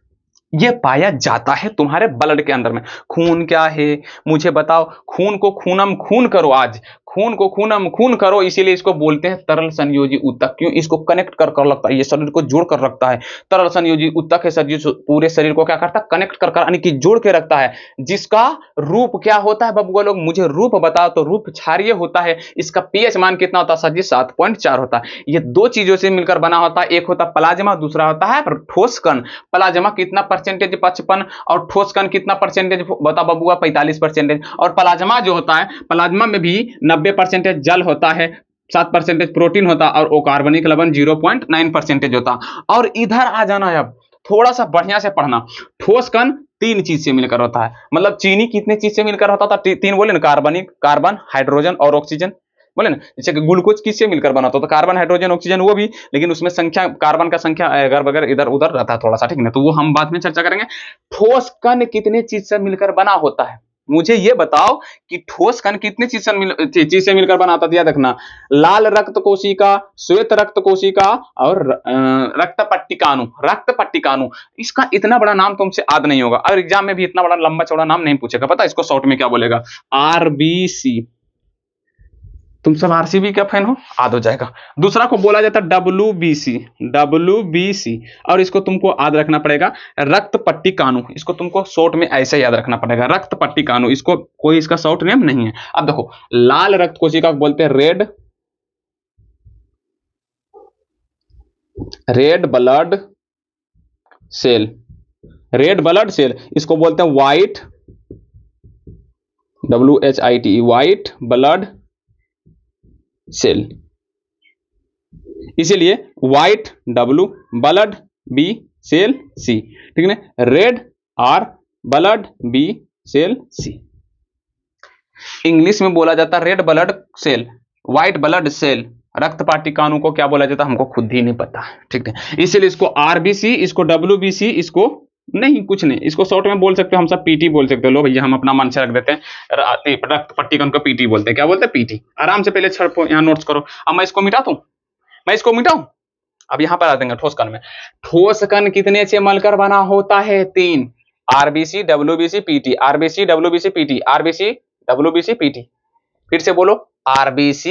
ये पाया जाता है तुम्हारे ब्लड के अंदर में। खून क्या है मुझे बताओ? खून को खूनम खून करो, आज खून को खूनम खून करो, इसीलिए इसको बोलते हैं तरल संयोजी ऊतक। क्यों? इसको कनेक्ट कर लगता है, ये शरीर को जोड़ कर रखता है। तरल संयोजी ऊतक है सर, जो पूरे शरीर को क्या करता है? कनेक्ट कर यानी कि जोड़ के रखता है। जिसका रूप क्या होता है बबुआ लोग? मुझे रूप बताओ। तो रूप क्षारीय होता है। इसका पीएच मान कितना होता है सर जी? 7.4 होता है। ये दो चीजों से मिलकर बना होता है, एक होता है प्लाज्मा, दूसरा होता है ठोस कण। प्लाज्मा कितना परसेंटेज? 55, और ठोस कण कितना परसेंटेज बता बबुआ? 45%। और प्लाज्मा जो होता है, प्लाज्मा में भी 90% जल होता है, 7% प्रोटीन होता है, और कार्बनिक लवण 0.9% होता। और इधर आ जाना है, अब थोड़ा सा बढ़िया से पढ़ना। ठोस कण 3 चीज से मिलकर होता है। मतलब चीनी कितने चीज से मिलकर होता था? 3 बोले ना, कार्बनिक, कार्बन, हाइड्रोजन और ऑक्सीजन, बोले ना। जैसे ग्लूकोज किससे मिलकर बना होता? तो कार्बन, हाइड्रोजन, ऑक्सीजन, वो भी, लेकिन उसमें संख्या, कार्बन का संख्या अगर वगैरह इधर उधर रहता है थोड़ा सा, ठीक है ना, तो वो हम बाद में चर्चा करेंगे। ठोस कण कितने चीज से मिलकर बना होता है? मुझे ये बताओ कि ठोस कण कितने चीज से मिलकर बनाता था, याद रखना। लाल रक्त कोशिका, श्वेत रक्त कोशिका और रक्त पट्टिकाणु। रक्त पट्टिकाणु, इसका इतना बड़ा नाम तुमसे याद नहीं होगा और एग्जाम में भी इतना बड़ा लंबा चौड़ा नाम नहीं पूछेगा। पता है इसको शॉर्ट में क्या बोलेगा? आरबीसी। तुम सब आरसीबी का फैन हो, याद हो जाएगा। दूसरा को बोला जाता है डब्ल्यूबीसी। डब्ल्यूबीसी, और इसको तुमको याद रखना पड़ेगा रक्त पट्टिकाणु। इसको तुमको शॉर्ट में ऐसे याद रखना पड़ेगा, रक्त पट्टिकाणु। इसको कोई इसका शॉर्ट नेम नहीं है। अब देखो, लाल रक्त कोशिका को बोलते हैं red blood cell. Red blood cell, इसको बोलते हैं white, WHIT, white blood cell. इसीलिए white W, blood B, cell C, ठीक है। Red R, blood B, cell C। English में बोला जाता है red blood cell, white blood cell. रक्त पट्टिकाणु को क्या बोला जाता है हमको खुद ही नहीं पता, ठीक है। इसीलिए इसको RBC, इसको WBC, इसको नहीं, कुछ नहीं, इसको शॉर्ट में बोल सकते हो हम सब PT बोल सकते हो। लो भैया, हम अपना मन से रख देते हैं, रक्त पट्टिकाणु को PT बोलते हैं। क्या बोलते हैं? PT। आराम से पहले यहाँ नोट्स करो। अब मैं इसको मिटा दूं, मैं इसको मिटाऊं। अब यहां पर आ देंगे ठोस कण में। ठोस कण कितने से मिलकर बना होता है? 3। RBC, WBC, PT, RBC, WBC, PT, RBC, WBC, PT। फिर से बोलो, RBC।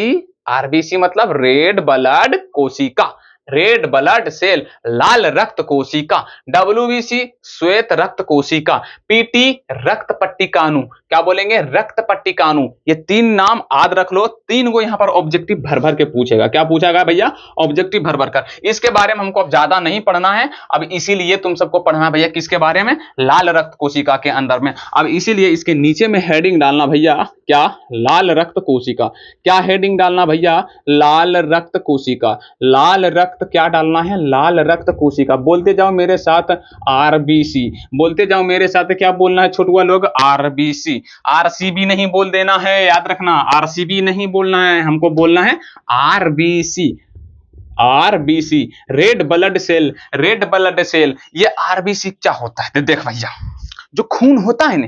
RBC मतलब रेड ब्लड कोशिका, रेड ब्लड सेल, लाल रक्त कोशिका। WBC श्वेत रक्त कोशिका। PT रक्त पट्टिकाणु। क्या बोलेंगे? रक्त पट्टिकाणु। ये 3 नाम याद रख लो। 3 को यहां पर ऑब्जेक्टिव भर भर के पूछेगा। क्या पूछेगा भैया? ऑब्जेक्टिव भर भर कर। इसके बारे में हमको अब ज्यादा नहीं पढ़ना है। अब इसीलिए तुम सबको पढ़ना भैया किसके बारे में? लाल रक्त कोशिका के अंदर में। अब इसीलिए इसके नीचे में हेडिंग डालना भैया, क्या? लाल रक्त कोशिका। क्या हेडिंग डालना भैया? लाल रक्त कोशिका। लाल रक्त क्या डालना है? लाल रक्त कोशिका। बोलते जाओ मेरे साथ, RBC। बोलते जाओ मेरे साथ, क्या बोलना है छोटुआ लोग? RBC। RCB नहीं बोल देना है, याद रखना। RCB नहीं बोलना है, हमको बोलना है RBC। RBC red blood cell. Red blood cell, ये RBC क्या होता है? देख भैया, जो खून होता है ना,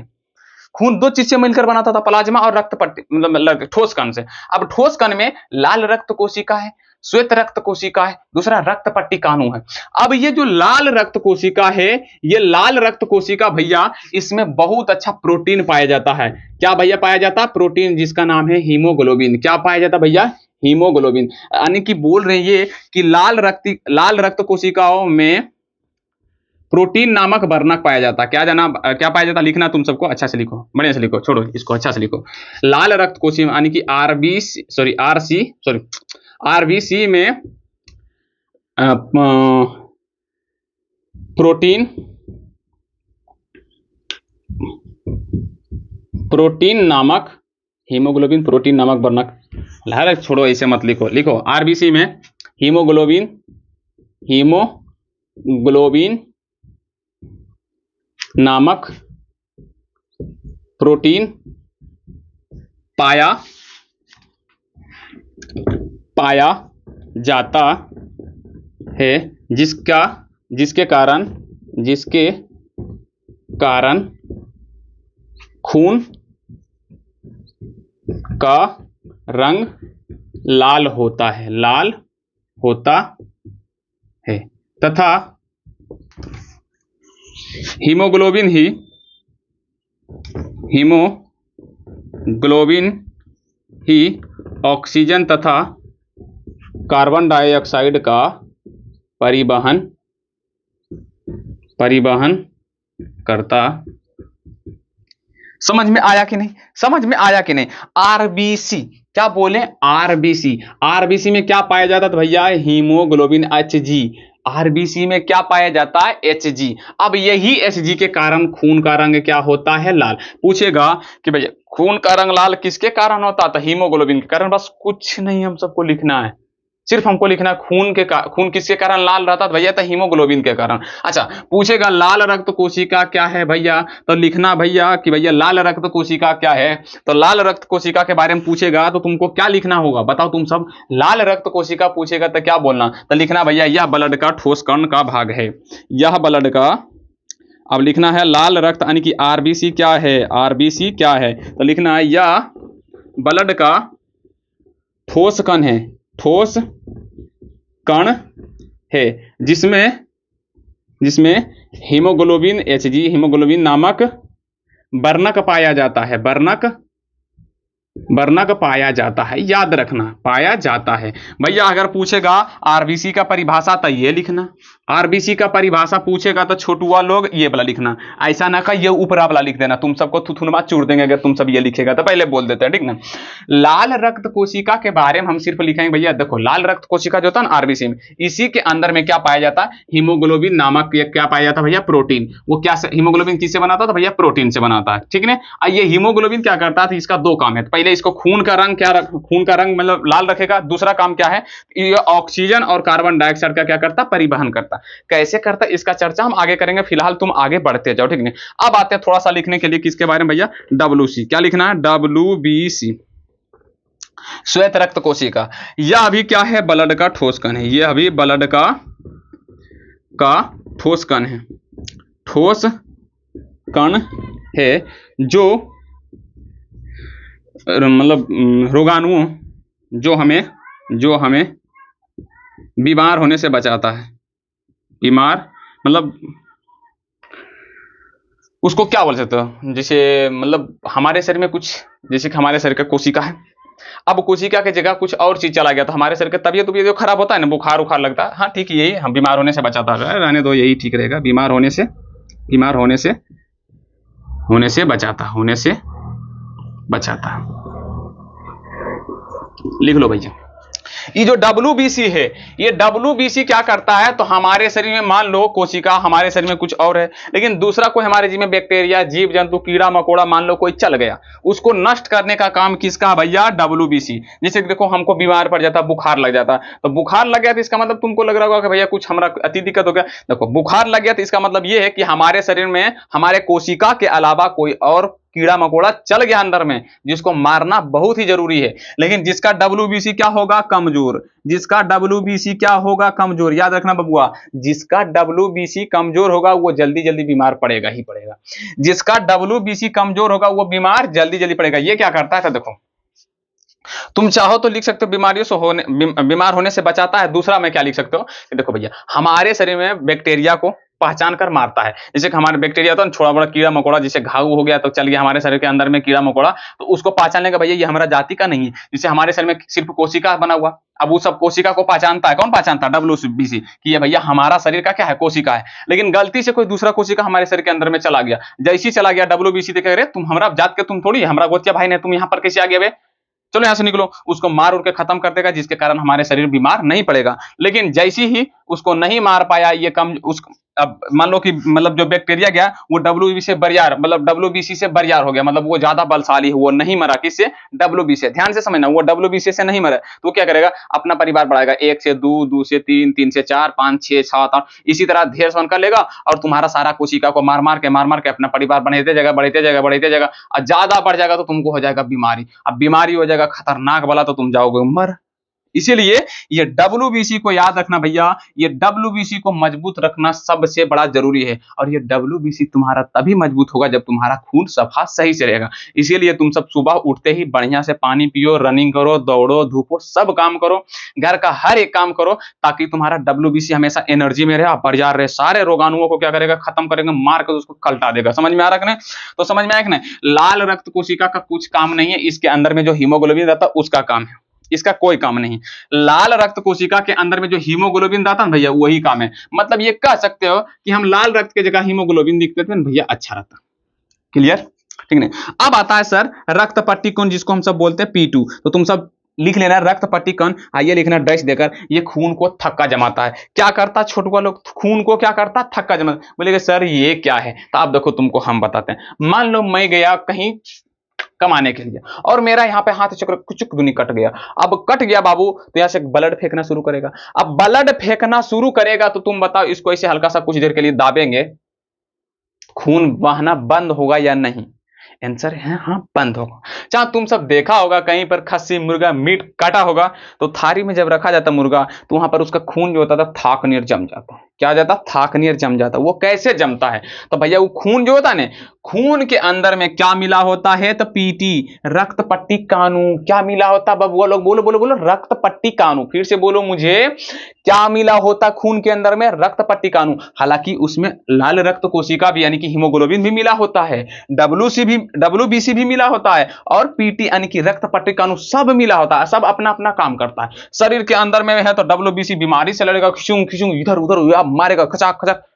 खून 2 चीज से मिलकर बनाता था, प्लाज्मा और रक्त पट्टी, मतलब ठोस कण से। अब ठोस कण में लाल रक्त कोशिका है, श्वेत रक्त कोशिका है, दूसरा रक्त पट्टिकाणु है। अब ये जो लाल रक्त कोशिका है, ये लाल रक्त कोशिका भैया, इसमें बहुत अच्छा प्रोटीन पाया जाता है। क्या भैया पाया जाता है? प्रोटीन, जिसका नाम है हीमोग्लोबिन। क्या पाया जाता भैया? हीमोग्लोबिन। यानी कि बोल रहे हैं ये कि लाल रक्त कोशिकाओं में प्रोटीन नामक वर्णक पाया जाता है। क्या पाया जाता? लिखना तुम सबको अच्छा से लिखो, बढ़िया से लिखो, छोड़ो इसको, अच्छा से लिखो। लाल रक्त कोशिका यानी कि RBC में प्रोटीन नामक, हीमोग्लोबिन प्रोटीन नामक वर्णक। छोड़ो, ऐसे मत लिखो, लिखो RBC में हीमोग्लोबिन नामक प्रोटीन पाया जाता है, जिसके कारण खून का रंग लाल होता है तथा हीमोग्लोबिन ही ऑक्सीजन तथा कार्बन डाइऑक्साइड का परिवहन करता। समझ में आया कि नहीं? समझ में आया कि नहीं? RBC, क्या बोले? RBC में क्या पाया जाता था भैया? Haemoglobin Hg। RBC में क्या पाया जाता है? Hg। अब यही Hg के कारण खून का रंग क्या होता है? लाल। पूछेगा कि भैया खून का रंग लाल किसके कारण होता था? हीमोग्लोबिन के कारण। बस कुछ नहीं हम सबको लिखना है, सिर्फ हमको लिखना है खून किसके कारण लाल रहता है भैया? तो हीमोग्लोबिन के कारण। अच्छा, पूछेगा लाल रक्त कोशिका क्या है भैया? तो लिखना भैया कि भैया लाल रक्त कोशिका क्या है। तो लाल रक्त कोशिका के बारे में पूछेगा तो तुमको क्या लिखना होगा बताओ तुम सब? लाल रक्त कोशिका पूछेगा तो क्या बोलना? तो लिखना भैया यह ब्लड का ठोस कण का भाग है। यह ब्लड का अब लिखना है लाल रक्त यानी कि आरबीसी क्या है, आरबीसी क्या है, तो लिखना है यह ब्लड का ठोस कण है, ठोस कण है जिसमें जिसमें हीमोग्लोबिन Hg, हीमोग्लोबिन नामक वर्णक पाया जाता है, वर्णक पाया जाता है, याद रखना पाया जाता है। भैया अगर पूछेगा आरबीसी का परिभाषा तो ये लिखना, आरबीसी का परिभाषा पूछेगा तो छोटुआ लोग ये वाला लिखना, ऐसा ना का ये ऊपरा वाला लिख देना, तुम सबको थुथुनमा चूड़ देंगे अगर तुम सब ये लिखेगा तो पहले बोल देते हैं, ठीक ना। लाल रक्त कोशिका के बारे में हम सिर्फ लिखेंगे भैया, देखो लाल रक्त कोशिका जो होता है ना आरबीसी में, इसी के अंदर में क्या पाया जाता है, हीमोग्लोबिन नामक क्या पाया जाता है भैया, प्रोटीन। वो क्या हीमोग्लोबिन किससे बनाता था भैया, प्रोटीन से बनाता है, ठीक है। ये हीमोग्लोबिन क्या करता है, इसका दो काम है, पहले इसको खून का रंग खून का रंग मतलब लाल रखेगा, दूसरा काम क्या है, ये ऑक्सीजन और कार्बन डाइऑक्साइड का क्या करता, परिवहन करता। कैसे करता इसका चर्चा हम आगे करेंगे, फिलहाल तुम आगे बढ़ते जाओ, ठीक है। अब आते हैं थोड़ा सा लिखने के लिए किसके बारे में भैया, डब्ल्यूसी, क्या लिखना है, डब्ल्यूबीसी, श्वेत रक्त कोशिका। यह अभी क्या है, ब्लड का ठोस कण है, यह अभी ब्लड का ठोस कण है, ठोस कण है जो मतलब रोगाणुओं जो हमें बीमार होने से बचाता है, बीमार मतलब उसको क्या बोल सकते हो, जैसे मतलब हमारे शरीर में कुछ, जैसे कि हमारे शरीर का कोशिका है, अब कोशिका की जगह कुछ और चीज चला गया तो हमारे शरीर का तबियत जो खराब होता है ना, बुखार उखार लगता है, हाँ ठीक है, यही हम बीमार होने से बचाता है, रहने दो यही ठीक रहेगा, बीमार होने से बचाता, लिख लो भैया। ये जो WBC है, ये WBC क्या करता है, तो हमारे शरीर में मान लो कोशिका हमारे शरीर में कुछ और है, लेकिन दूसरा कोई हमारे जीव में बैक्टीरिया, जीव जंतु, कीड़ा मकोड़ा मान लो कोई चल गया, उसको नष्ट करने का काम किसका भैया, WBC। जैसे देखो हमको बीमार पड़ जाता, बुखार लग जाता, तो बुखार लग गया तो इसका मतलब तुमको लग रहा होगा कि भैया कुछ हमारा अति दिक्कत हो गया, देखो बुखार लग गया तो इसका मतलब ये है कि हमारे शरीर में हमारे कोशिका के अलावा कोई और कीड़ा मकोड़ा चल गया अंदर में, जिसको मारना बहुत ही जरूरी है। लेकिन जिसका WBC क्या होगा, कमजोर, जिसका WBC क्या होगा, कमजोर, याद रखना बबुआ, जिसका WBC कमजोर होगा वो जल्दी जल्दी बीमार पड़ेगा ही पड़ेगा, जिसका WBC कमजोर होगा वो बीमार जल्दी जल्दी पड़ेगा। ये क्या करता है, तो देखो तुम चाहो तो लिख सकते हो बीमारियों से बीमार होने से बचाता है। दूसरा में क्या लिख सकते हो, देखो भैया हमारे शरीर में बैक्टीरिया को पहचान कर मारता है, जैसे हमारे बैक्टीरिया तो छोटा बड़ा कीड़ा मकोड़ा, जैसे घाव हो गया तो चल गया हमारे शरीर के अंदर में कीड़ा मकोड़ा, तो उसको पहचानने का भैया ये हमारा जाति का नहीं है, जैसे हमारे शरीर में सिर्फ कोशिका बना हुआ, अब वो सब कोशिका को पहचानता है, कौन पहचानता है, WBC, कि ये भैया हमारा शरीर का क्या है, कोशिका है। लेकिन गलती से कोई दूसरा कोशिका हमारे शरीर के अंदर में चला गया, जैसे ही चला गया WBC देखे, अरे तुम हमारा जात के तुम थोड़ी, हमारा गोतिया भाई ने, तुम यहाँ पर कैसे आ गए, चलो यहां से निकलो, उसको मार उड़ के खत्म कर देगा, जिसके कारण हमारे शरीर बीमार नहीं पड़ेगा। लेकिन जैसे ही उसको नहीं मार पाया ये कम उस, अब मान लो कि मतलब जो बैक्टीरिया गया वो WBC से बरियार, मतलब WBC से बरियार हो गया, मतलब वो ज्यादा बलशाली है, वो नहीं मरा, किससे, WBC। ध्यान से समझना, वो WBC से नहीं मरा तो क्या करेगा, अपना परिवार बढ़ाएगा, 1 से 2, 2 से 3, 3 से 4, 5, 6, 7, 8, इसी तरह ढेर सोन कर लेगा, और तुम्हारा सारा कोशिका को मार मार के अपना परिवार बढ़ते जाएगा, और ज्यादा बढ़ जाएगा तो तुमको हो जाएगा बीमारी, अब बीमारी हो जाएगा खतरनाक वाला तो तुम जाओगे मर। इसीलिए ये WBC को याद रखना भैया, ये WBC को मजबूत रखना सबसे बड़ा जरूरी है, और ये WBC तुम्हारा तभी मजबूत होगा जब तुम्हारा खून सफा सही से रहेगा। इसीलिए तुम सब सुबह उठते ही बढ़िया से पानी पियो, रनिंग करो, दौड़ो, धूपो, सब काम करो, घर का हर एक काम करो, ताकि तुम्हारा WBC हमेशा एनर्जी में रहे, बरियार रहे, सारे रोगाणुओं को क्या करेगा, खत्म करेगा, मार कर उसको कल्टा देगा। समझ में आ रहा है? तो समझ में आया कि नहीं, लाल रक्त कोशिका का कुछ काम नहीं है, इसके अंदर में जो हीमोग्लोबिन रहता है उसका काम है, इसका कोई काम नहीं। लाल रक्त कोशिका के अंदर में जो हीमोग्लोबिन रहता है भैया वही काम है। मतलब ये कह सकते हो कि हम लाल रक्त की जगह हीमोग्लोबिन दिखते थे भैया, अच्छा रहता। क्लियर? ठीक नहीं। अब आता है सर रक्त पट्टी कण, जिसको हम सब बोलते हैं P2। तो तुम सब लिख लेना रक्त पट्टी कण, आइए लिखना डैश देकर, ये खून को थक्का जमाता है। क्या करता है छोटुआ लोग, खून को क्या करता है, थक्का जमाता। बोलेगे सर ये क्या है, तो आप देखो तुमको हम बताते हैं। मान लो मैं गया कहीं कमाने के लिए, और मेरा यहाँ पे हाथ चक्र कुछ दुनी कट गया। अब कट गया बाबू, तो यहाँ से ब्लड फेंकना शुरू करेगा। अब ब्लड फेंकना शुरू करेगा तो तुम बताओ इसको ऐसे हल्का सा कुछ देर के लिए दाबेंगे, खून बहना बंद होगा या नहीं? आंसर है हाँ, बंद होगा। चाहे तुम सब देखा होगा कहीं पर खस्सी मुर्गा मीट काटा होगा, तो थारी में जब रखा जाता मुर्गा, तो वहां पर उसका खून जो होता था थाक नियर जम जाता है। क्या हो जाता, थाक नियर जम जाता। वो कैसे जमता है, तो भैया वो खून जो होता है ना, खून के अंदर में क्या मिला होता है, तो पीटी, रक्त पट्टी कानू, क्या मिला होता, बबुआ लोग बोलो बोलो बोलो, रक्त पट्टी कानू। फिर से बोलो मुझे, क्या मिला होता खून के अंदर में, रक्त पट्टी कानू। हालांकि उसमें लाल रक्त कोशिका भी यानी कि हीमोग्लोबिन भी मिला होता है, डब्ल्यूबीसी भी मिला होता है, और पीटी यानी कि रक्त पट्टी कानू सब मिला होता है। सब अपना अपना काम करता है। शरीर के अंदर में है तो डब्ल्यूबीसी बीमारी से लड़ेगा, खिचुंग खिचुंग इधर उधर मारेगा, खचाक खचाक।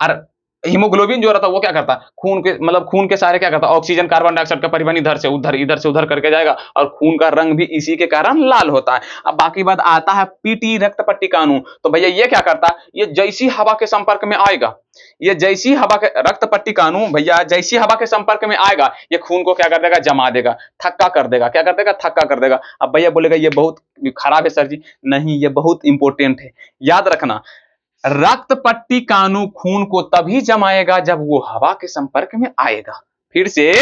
और हीमोग्लोबिन जो रहता है वो क्या करता है, खून के मतलब खून के सारे क्या करता है, ऑक्सीजन कार्बन डाइऑक्साइड का परिवहन इधर से उधर करके जाएगा, और खून का रंग भी इसी के कारण लाल होता है। अब बाकी बात आता है पीटी, रक्त पट्टी कानू। तो भैया ये क्या करता है, ये जैसी हवा के संपर्क में आएगा, ये जैसी हवा के, रक्त पट्टी कानू भैया जैसी हवा के संपर्क में आएगा, ये खून को क्या कर देगा, जमा देगा, थक्का कर देगा। क्या कर देगा, थक्का कर देगा। अब भैया बोलेगा ये बहुत खराब है सर जी, नहीं, ये बहुत इंपॉर्टेंट है, याद रखना। रक्त पट्टी कानू खून को तभी जमाएगा जब वो हवा के संपर्क में आएगा। फिर से,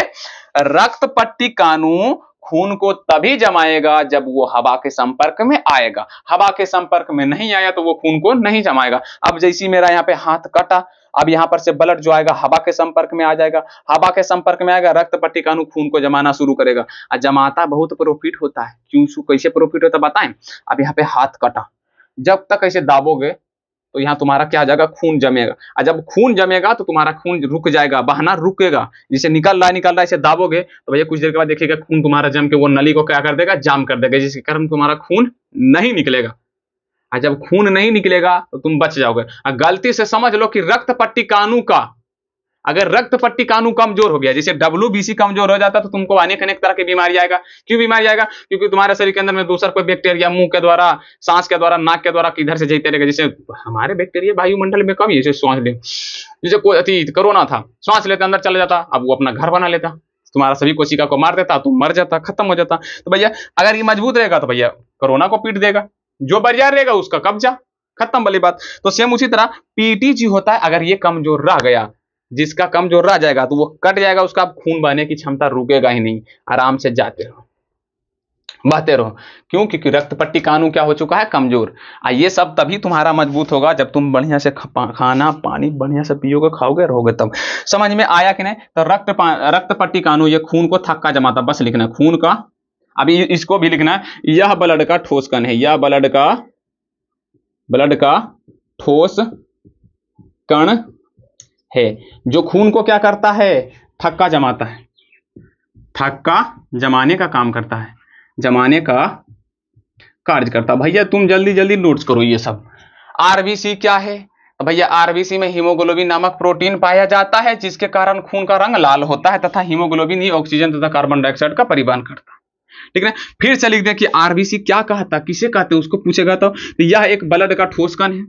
रक्त पट्टी कानू खून को तभी जमाएगा जब वो हवा के संपर्क में आएगा। हवा के संपर्क में नहीं आया तो वो खून को नहीं जमाएगा। अब जैसी मेरा यहाँ पे हाथ कटा, अब यहां पर से ब्लड जो आएगा हवा के संपर्क में आ जाएगा, हवा के संपर्क में आएगा, रक्त पट्टी कानू खून को जमाना शुरू करेगा। और जमाता बहुत प्रॉफिट होता है। क्यों, कैसे प्रॉफिट होता है बताएं। अब यहाँ पे हाथ कटा, जब तक ऐसे दाबोगे तो यहाँ तुम्हारा क्या आ जाएगा, खून जमेगा। और जब खून जमेगा तो तुम्हारा खून रुक जाएगा, बहना रुकेगा। जैसे निकल रहा है, ऐसे दाबोगे तो भैया कुछ देर के बाद देखिएगा खून तुम्हारा जम के वो नली को क्या कर देगा, जाम कर देगा, जिसके कारण तुम्हारा खून नहीं निकलेगा। और जब खून नहीं निकलेगा तो तुम बच जाओगे। और गलती से समझ लो कि रक्त पट्टी कानू का, अगर रक्त पट्टी कानू कमजोर हो गया, जैसे डब्ल्यूबीसी कमजोर हो जाता तो तुमको अनेक अनेक तरह की बीमारी आएगा। क्यों बीमारी आएगा, क्योंकि तुम्हारे शरीर के अंदर में दूसरा कोई बैक्टीरिया मुंह के द्वारा, सांस के द्वारा, नाक के द्वारा किधर से जाते रहेगा। जैसे हमारे बैक्टीरिया वायुमंडल में कम है, जैसे श्वास ले, जैसे कोई अति कोरोना था, श्वास लेते अंदर चला जाता, अब वो अपना घर बना लेता, तुम्हारा सभी कोशिका को मार देता, तुम मर जाता, खत्म हो जाता। तो भैया अगर ये मजबूत रहेगा तो भैया कोरोना को पीट देगा, जो बरियार रहेगा उसका कब्जा, खत्म वाली बात। तो सेम उसी तरह पीटी जी होता है, अगर ये कमजोर रह गया, जिसका कमजोर रह जाएगा तो वो कट जाएगा, उसका खून बहने की क्षमता रुकेगा ही नहीं, आराम से जाते रहो, बहते रहो। क्यों, क्योंकि रक्त पट्टी कानू क्या हो चुका है, कमजोर। ये सब तभी तुम्हारा मजबूत होगा जब तुम बढ़िया से खाना पानी बढ़िया से पियोगे, खाओगे, रहोगे, तब। समझ में आया कि नहीं। तो रक्त पट्टी कानू ये खून को थक्का जमाता, बस लिखना है खून का। अभी इसको भी लिखना है, यह ब्लड का ठोस कण है, यह ब्लड का ठोस कण है, जो खून को क्या करता है, थक्का जमाता है, थक्का जमाने का काम करता है, जमाने का कार्य करता है। भैया तुम जल्दी जल्दी नोट्स करो ये सब। आरबीसी क्या है, तो भैया आरबीसी में हीमोग्लोबिन नामक प्रोटीन पाया जाता है, जिसके कारण खून का रंग लाल होता है, तथा हीमोग्लोबिन ही ऑक्सीजन तथा कार्बन डाइऑक्साइड का परिवहन करता है। ठीक है, फिर से लिख दें कि आरबीसी क्या कहता, किसे कहते हैं, उसको पूछेगा तो यह एक ब्लड का ठोस कण है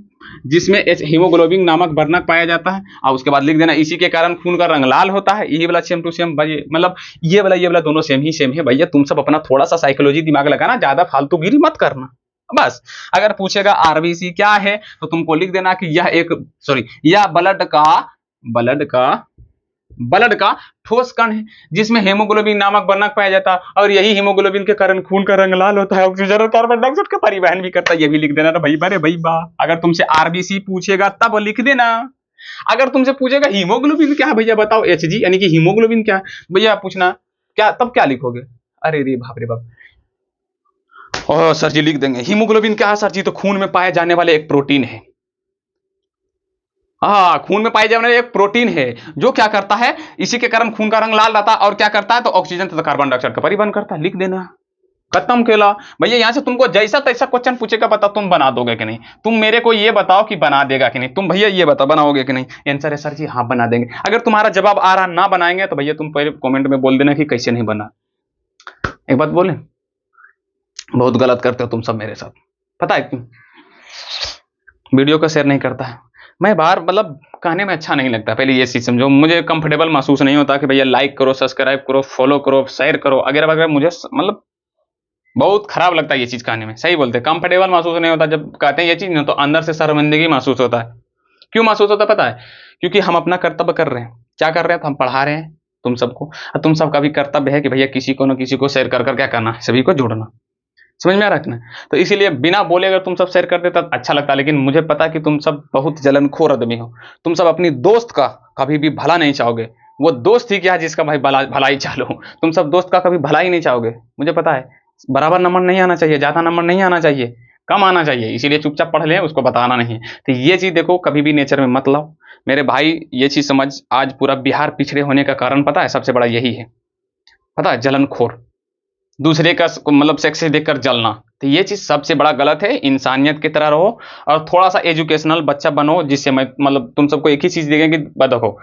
जिसमें हीमोग्लोबिन नामक वर्णक पाया जाता है। और उसके बाद लिख देना इसी के कारण खून का रंग लाल होता है। यही वाला सेम टू सेम भाई, मतलब ये वाला दोनों सेम ही सेम है। भैया तुम सब अपना थोड़ा सा साइकोलॉजी दिमाग लगाना, ज्यादा फालतूगिरी मत करना बस। अगर पूछेगा आरबीसी क्या है तो तुमको लिख देना कि यह ब्लड का ठोस कण है जिसमें हेमोग्लोबिन नामक वर्णक पाया जाता है, और यही हीमोग्लोबिन के कारण खून का रंग लाल होता है, ऑक्सीजन और कार्बन डाइऑक्साइड का परिवहन भी करता है। ये भी लिख देना भाई, बारे भाई बा। अगर तुमसे आरबीसी पूछेगा तब लिख देना। अगर तुमसे पूछेगा हीमोग्लोबिन क्या है, भैया बताओ, एचजी यानी कि हीमोग्लोबिन क्या है, भैया पूछना क्या, तब क्या लिखोगे, अरे रे बाप रे बाप, और सर जी लिख देंगे हीमोग्लोबिन क्या है सर जी, तो खून में पाए जाने वाले एक प्रोटीन है। हाँ, खून में पाए जाने वाला एक प्रोटीन है जो क्या करता है, इसी के कारण खून का रंग लाल रहता है, और क्या करता है, तो ऑक्सीजन तथा कार्बन डाइऑक्साइड का परिवहन करता है। लिख देना, खत्म केला। भैया यहां से तुमको जैसा तैसा क्वेश्चन पूछेगा, पता तुम बना दोगे कि नहीं। तुम मेरे को ये बताओ कि बना देगा कि नहीं, तुम भैया ये बताओ बनाओगे कि नहीं। आंसर है सर जी हाँ बना देंगे। अगर तुम्हारा जवाब आ रहा ना बनाएंगे तो भैया तुम पहले कमेंट में बोल देना कि कैसे नहीं बना। एक बात बोले, बहुत गलत करते हो तुम सब मेरे साथ, पता है क्यों, वीडियो को शेयर नहीं करता है मैं, बाहर मतलब कहने में अच्छा नहीं लगता। पहले ये चीज समझो, मुझे कंफर्टेबल महसूस नहीं होता कि भैया लाइक करो, सब्सक्राइब करो, फॉलो करो, शेयर करो, अगर वगैरह। मुझे मतलब बहुत खराब लगता है ये चीज कहने में। सही बोलते, कंफर्टेबल महसूस नहीं होता जब कहते हैं ये चीज ना, तो अंदर से शर्मिंदगी महसूस होता है। क्यों महसूस होता है पता है, क्योंकि हम अपना कर्तव्य कर रहे हैं। क्या कर रहे हैं, तो हम पढ़ा रहे हैं तुम सबको, और तुम सबका भी कर्तव्य है कि भैया किसी को ना किसी को शेयर कर क्या करना, सभी को जोड़ना। समझ में आ रहा है ना? तो इसीलिए बिना बोले अगर तुम सब शेयर कर देता तो अच्छा लगता, लेकिन मुझे पता है कि तुम सब बहुत जलनखोर आदमी हो। तुम सब अपनी दोस्त का कभी भी भला नहीं चाहोगे। वो दोस्त ही क्या है जिसका भाई भलाई चालो। तुम सब दोस्त का कभी भला ही नहीं चाहोगे, मुझे पता है। बराबर नंबर नहीं आना चाहिए, ज्यादा नंबर नहीं आना चाहिए, कम आना चाहिए, इसीलिए चुपचाप पढ़ ले, उसको बताना नहीं। तो ये चीज देखो कभी भी नेचर में मत लाओ मेरे भाई। ये चीज समझ, आज पूरा बिहार पिछड़े होने का कारण पता है, सबसे बड़ा यही है, पता है, जलनखोर, दूसरे का मतलब सेक्स देखकर जलना। तो ये चीज सबसे बड़ा गलत है। इंसानियत की तरह रहो और थोड़ा सा एजुकेशनल बच्चा बनो, जिससे मैं मतलब तुम सबको एक ही चीज देखें कि देखो,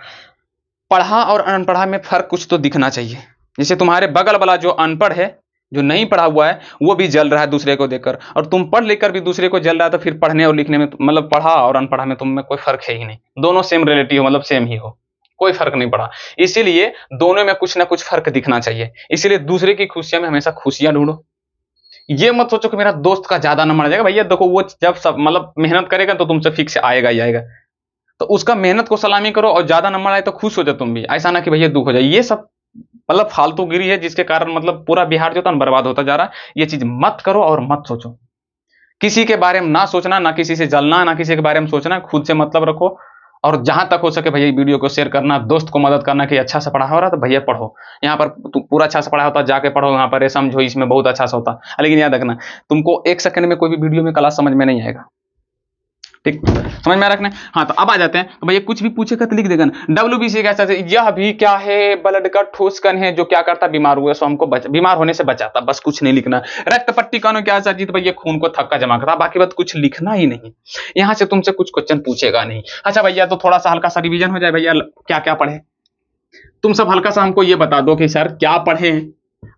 पढ़ा और अनपढ़ा में फर्क कुछ तो दिखना चाहिए। जैसे तुम्हारे बगल वाला जो अनपढ़ है, जो नहीं पढ़ा हुआ है, वो भी जल रहा है दूसरे को देखकर, और तुम पढ़ लेकर भी दूसरे को जल रहा है, तो फिर पढ़ने और लिखने में मतलब पढ़ा और अनपढ़ा में तुम में कोई फर्क है ही नहीं। दोनों सेम रिलेटिव मतलब सेम ही हो, कोई फर्क नहीं पड़ा। इसीलिए दोनों में कुछ ना कुछ फर्क दिखना चाहिए। इसीलिए दूसरे की खुशियां में हमेशा खुशियां ढूंढो। ये मत सोचो कि मेरा दोस्त का ज्यादा नंबर आ जाएगा। भैया देखो, वो जब सब मतलब मेहनत करेगा तो तुमसे फिक्स आएगा ही आएगा। तो उसका मेहनत को सलामी करो, और ज्यादा नंबर आए तो खुश हो जाओ तुम भी, ऐसा ना कि भैया दुख हो जाए। ये सब मतलब फालतूगिरी है, जिसके कारण मतलब पूरा बिहार जो था बर्बाद होता जा रहा है। ये चीज मत करो और मत सोचो। किसी के बारे में ना सोचना, ना किसी से जलना, ना किसी के बारे में सोचना, खुद से मतलब रखो। और जहां तक हो सके भैया वीडियो को शेयर करना, दोस्त को मदद करना कि अच्छा से पढ़ा हो रहा तो भैया पढ़ो। यहाँ पर पूरा अच्छा से पढ़ा होता जाके पढ़ो, यहाँ पर ये समझो इसमें बहुत अच्छा सा होता। लेकिन याद रखना, तुमको एक सेकंड में कोई भी वीडियो में क्लास समझ में नहीं आएगा, ठीक, समझ में आ रखना। हाँ, तो अब आ जाते हैं। तो भैया कुछ भी पूछेगा तो लिख देगा ना, WBC कैसा है, यह भी क्या है, ब्लड का ठोस कण है जो क्या करता, बीमार हुए सो हमको बीमार होने से बचाता, बस कुछ नहीं लिखना। रक्त पट्टी कण क्या है जी, तो भैया खून को थक्का जमा करता, बाकी बात कुछ लिखना ही नहीं। यहाँ से तुमसे कुछ क्वेश्चन पूछेगा नहीं। अच्छा भैया, तो थोड़ा सा हल्का सा रिवीजन हो जाए भैया, क्या क्या पढ़े तुम सब, हल्का सा हमको ये बता दो कि सर क्या पढ़े।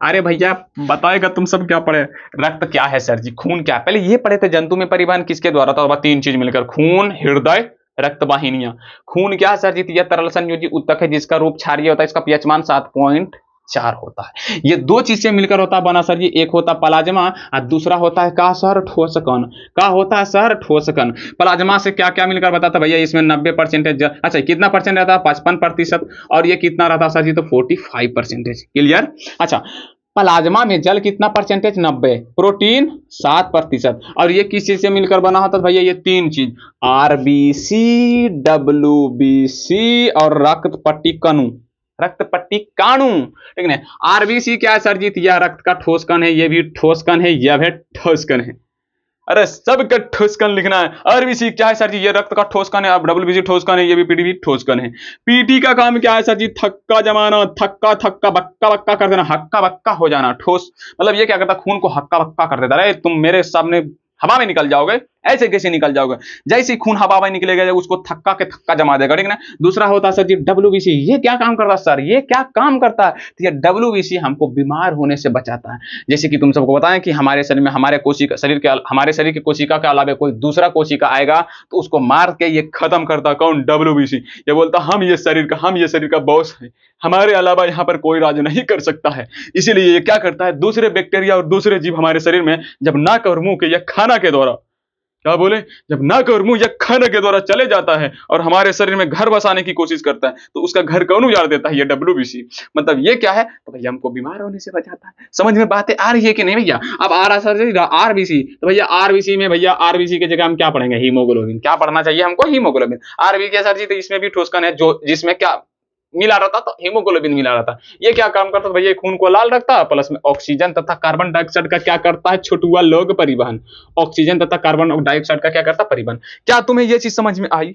अरे भैया बताएगा तुम सब क्या पढ़े। रक्त क्या है सर जी, खून क्या, पहले ये पढ़े थे, जंतु में परिवहन किसके द्वारा था, तीन चीज मिलकर, खून, हृदय, रक्त वाहिनियां। खून क्या है सर जी, यह तरल संयोजी उत्तक है जिसका रूप क्षारीय होता है, इसका पीएच मान 7.4 होता है। ये दो चीज से मिलकर होता बना सर जी, एक होता प्लाज्मा और दूसरा होता है का सर, ठोस कण। का होता है सर, ठोस कण। प्लाज्मा से क्या क्या मिलकर बताता भैया, इसमें 90%, अच्छा कितना परसेंट रहता है, 55%, और ये कितना रहता सर जी, तो 45%। क्लियर। अच्छा, प्लाज्मा में जल कितना परसेंटेज, 90, प्रोटीन 7%, और ये किस चीज से मिलकर बना होता है भैया, ये तीन चीज, RBC, WBC और रक्त पट्टी कणु, रक्त पट्टी काणु, ठीक है। RBC क्या है सर जी, यह रक्त का ठोस कण है, ये भी ठोस कण है, यह भी ठोस कण है। अरे सबका ठोस कण लिखना है। RBC क्या है सर जी, ये रक्त का ठोस कण है, अब WBC ठोस कण है, ये भी पीटी भी ठोस कण है। पीटी का काम क्या है सर जी, थक्का जमाना, थक्का थक्का बक्का बक्का कर देना, हक्का बक्का हो जाना। ठोस मतलब ये क्या करता, खून को हक्का बक्का कर देता। अरे तुम मेरे सामने हवा में निकल जाओगे, ऐसे कैसे निकल जाओगे, जैसे ही खून हवा में निकलेगा उसको थक्का के थक्का जमा देगा, ठीक ना। दूसरा होता है सर जी WBC, ये क्या काम करता है सर, ये क्या काम करता है, तो ये WBC हमको बीमार होने से बचाता है। जैसे कि तुम सबको बताएं कि हमारे शरीर में हमारे शरीर के कोशिका के अलावा कोई दूसरा कोशिका आएगा तो उसको मार के ये खत्म करता, कौन, WBC। ये बोलता हम ये शरीर का बॉस है, हमारे अलावा यहाँ पर कोई राज नहीं कर सकता है। इसीलिए ये क्या करता है, दूसरे बैक्टीरिया और दूसरे जीव हमारे शरीर में जब नाक और मुंह के या खाना के द्वारा, क्या बोले, जब नाक और मुंह या खाना के द्वारा चले जाता है और हमारे शरीर में घर बसाने की कोशिश करता है, तो उसका घर कौन उजाड़ देता है, ये WBC। मतलब ये क्या है, तो भैया हमको बीमार होने से बचाता है। समझ में बातें आ रही है कि नहीं भैया। अब आ रहा सर RBC, तो भैया RBC में, भैया RBC की जगह हम क्या पढ़ेंगे, हीमोग्लोबिन। क्या पढ़ना चाहिए हमको, हीमोग्लोबिन। RBC सर जी, तो इसमें भी ठोस कण है जो जिसमें क्या मिला रहता, तो हीमोग्लोबिन मिला रहता। ये क्या काम करता है भैया, खून को लाल रखता है, प्लस में ऑक्सीजन तथा कार्बन डाइऑक्साइड का क्या करता है, छोटुआ लोग परिवहन। ऑक्सीजन तथा कार्बन डाइऑक्साइड का क्या करता है, परिवहन। क्या तुम्हें ये चीज समझ में आई,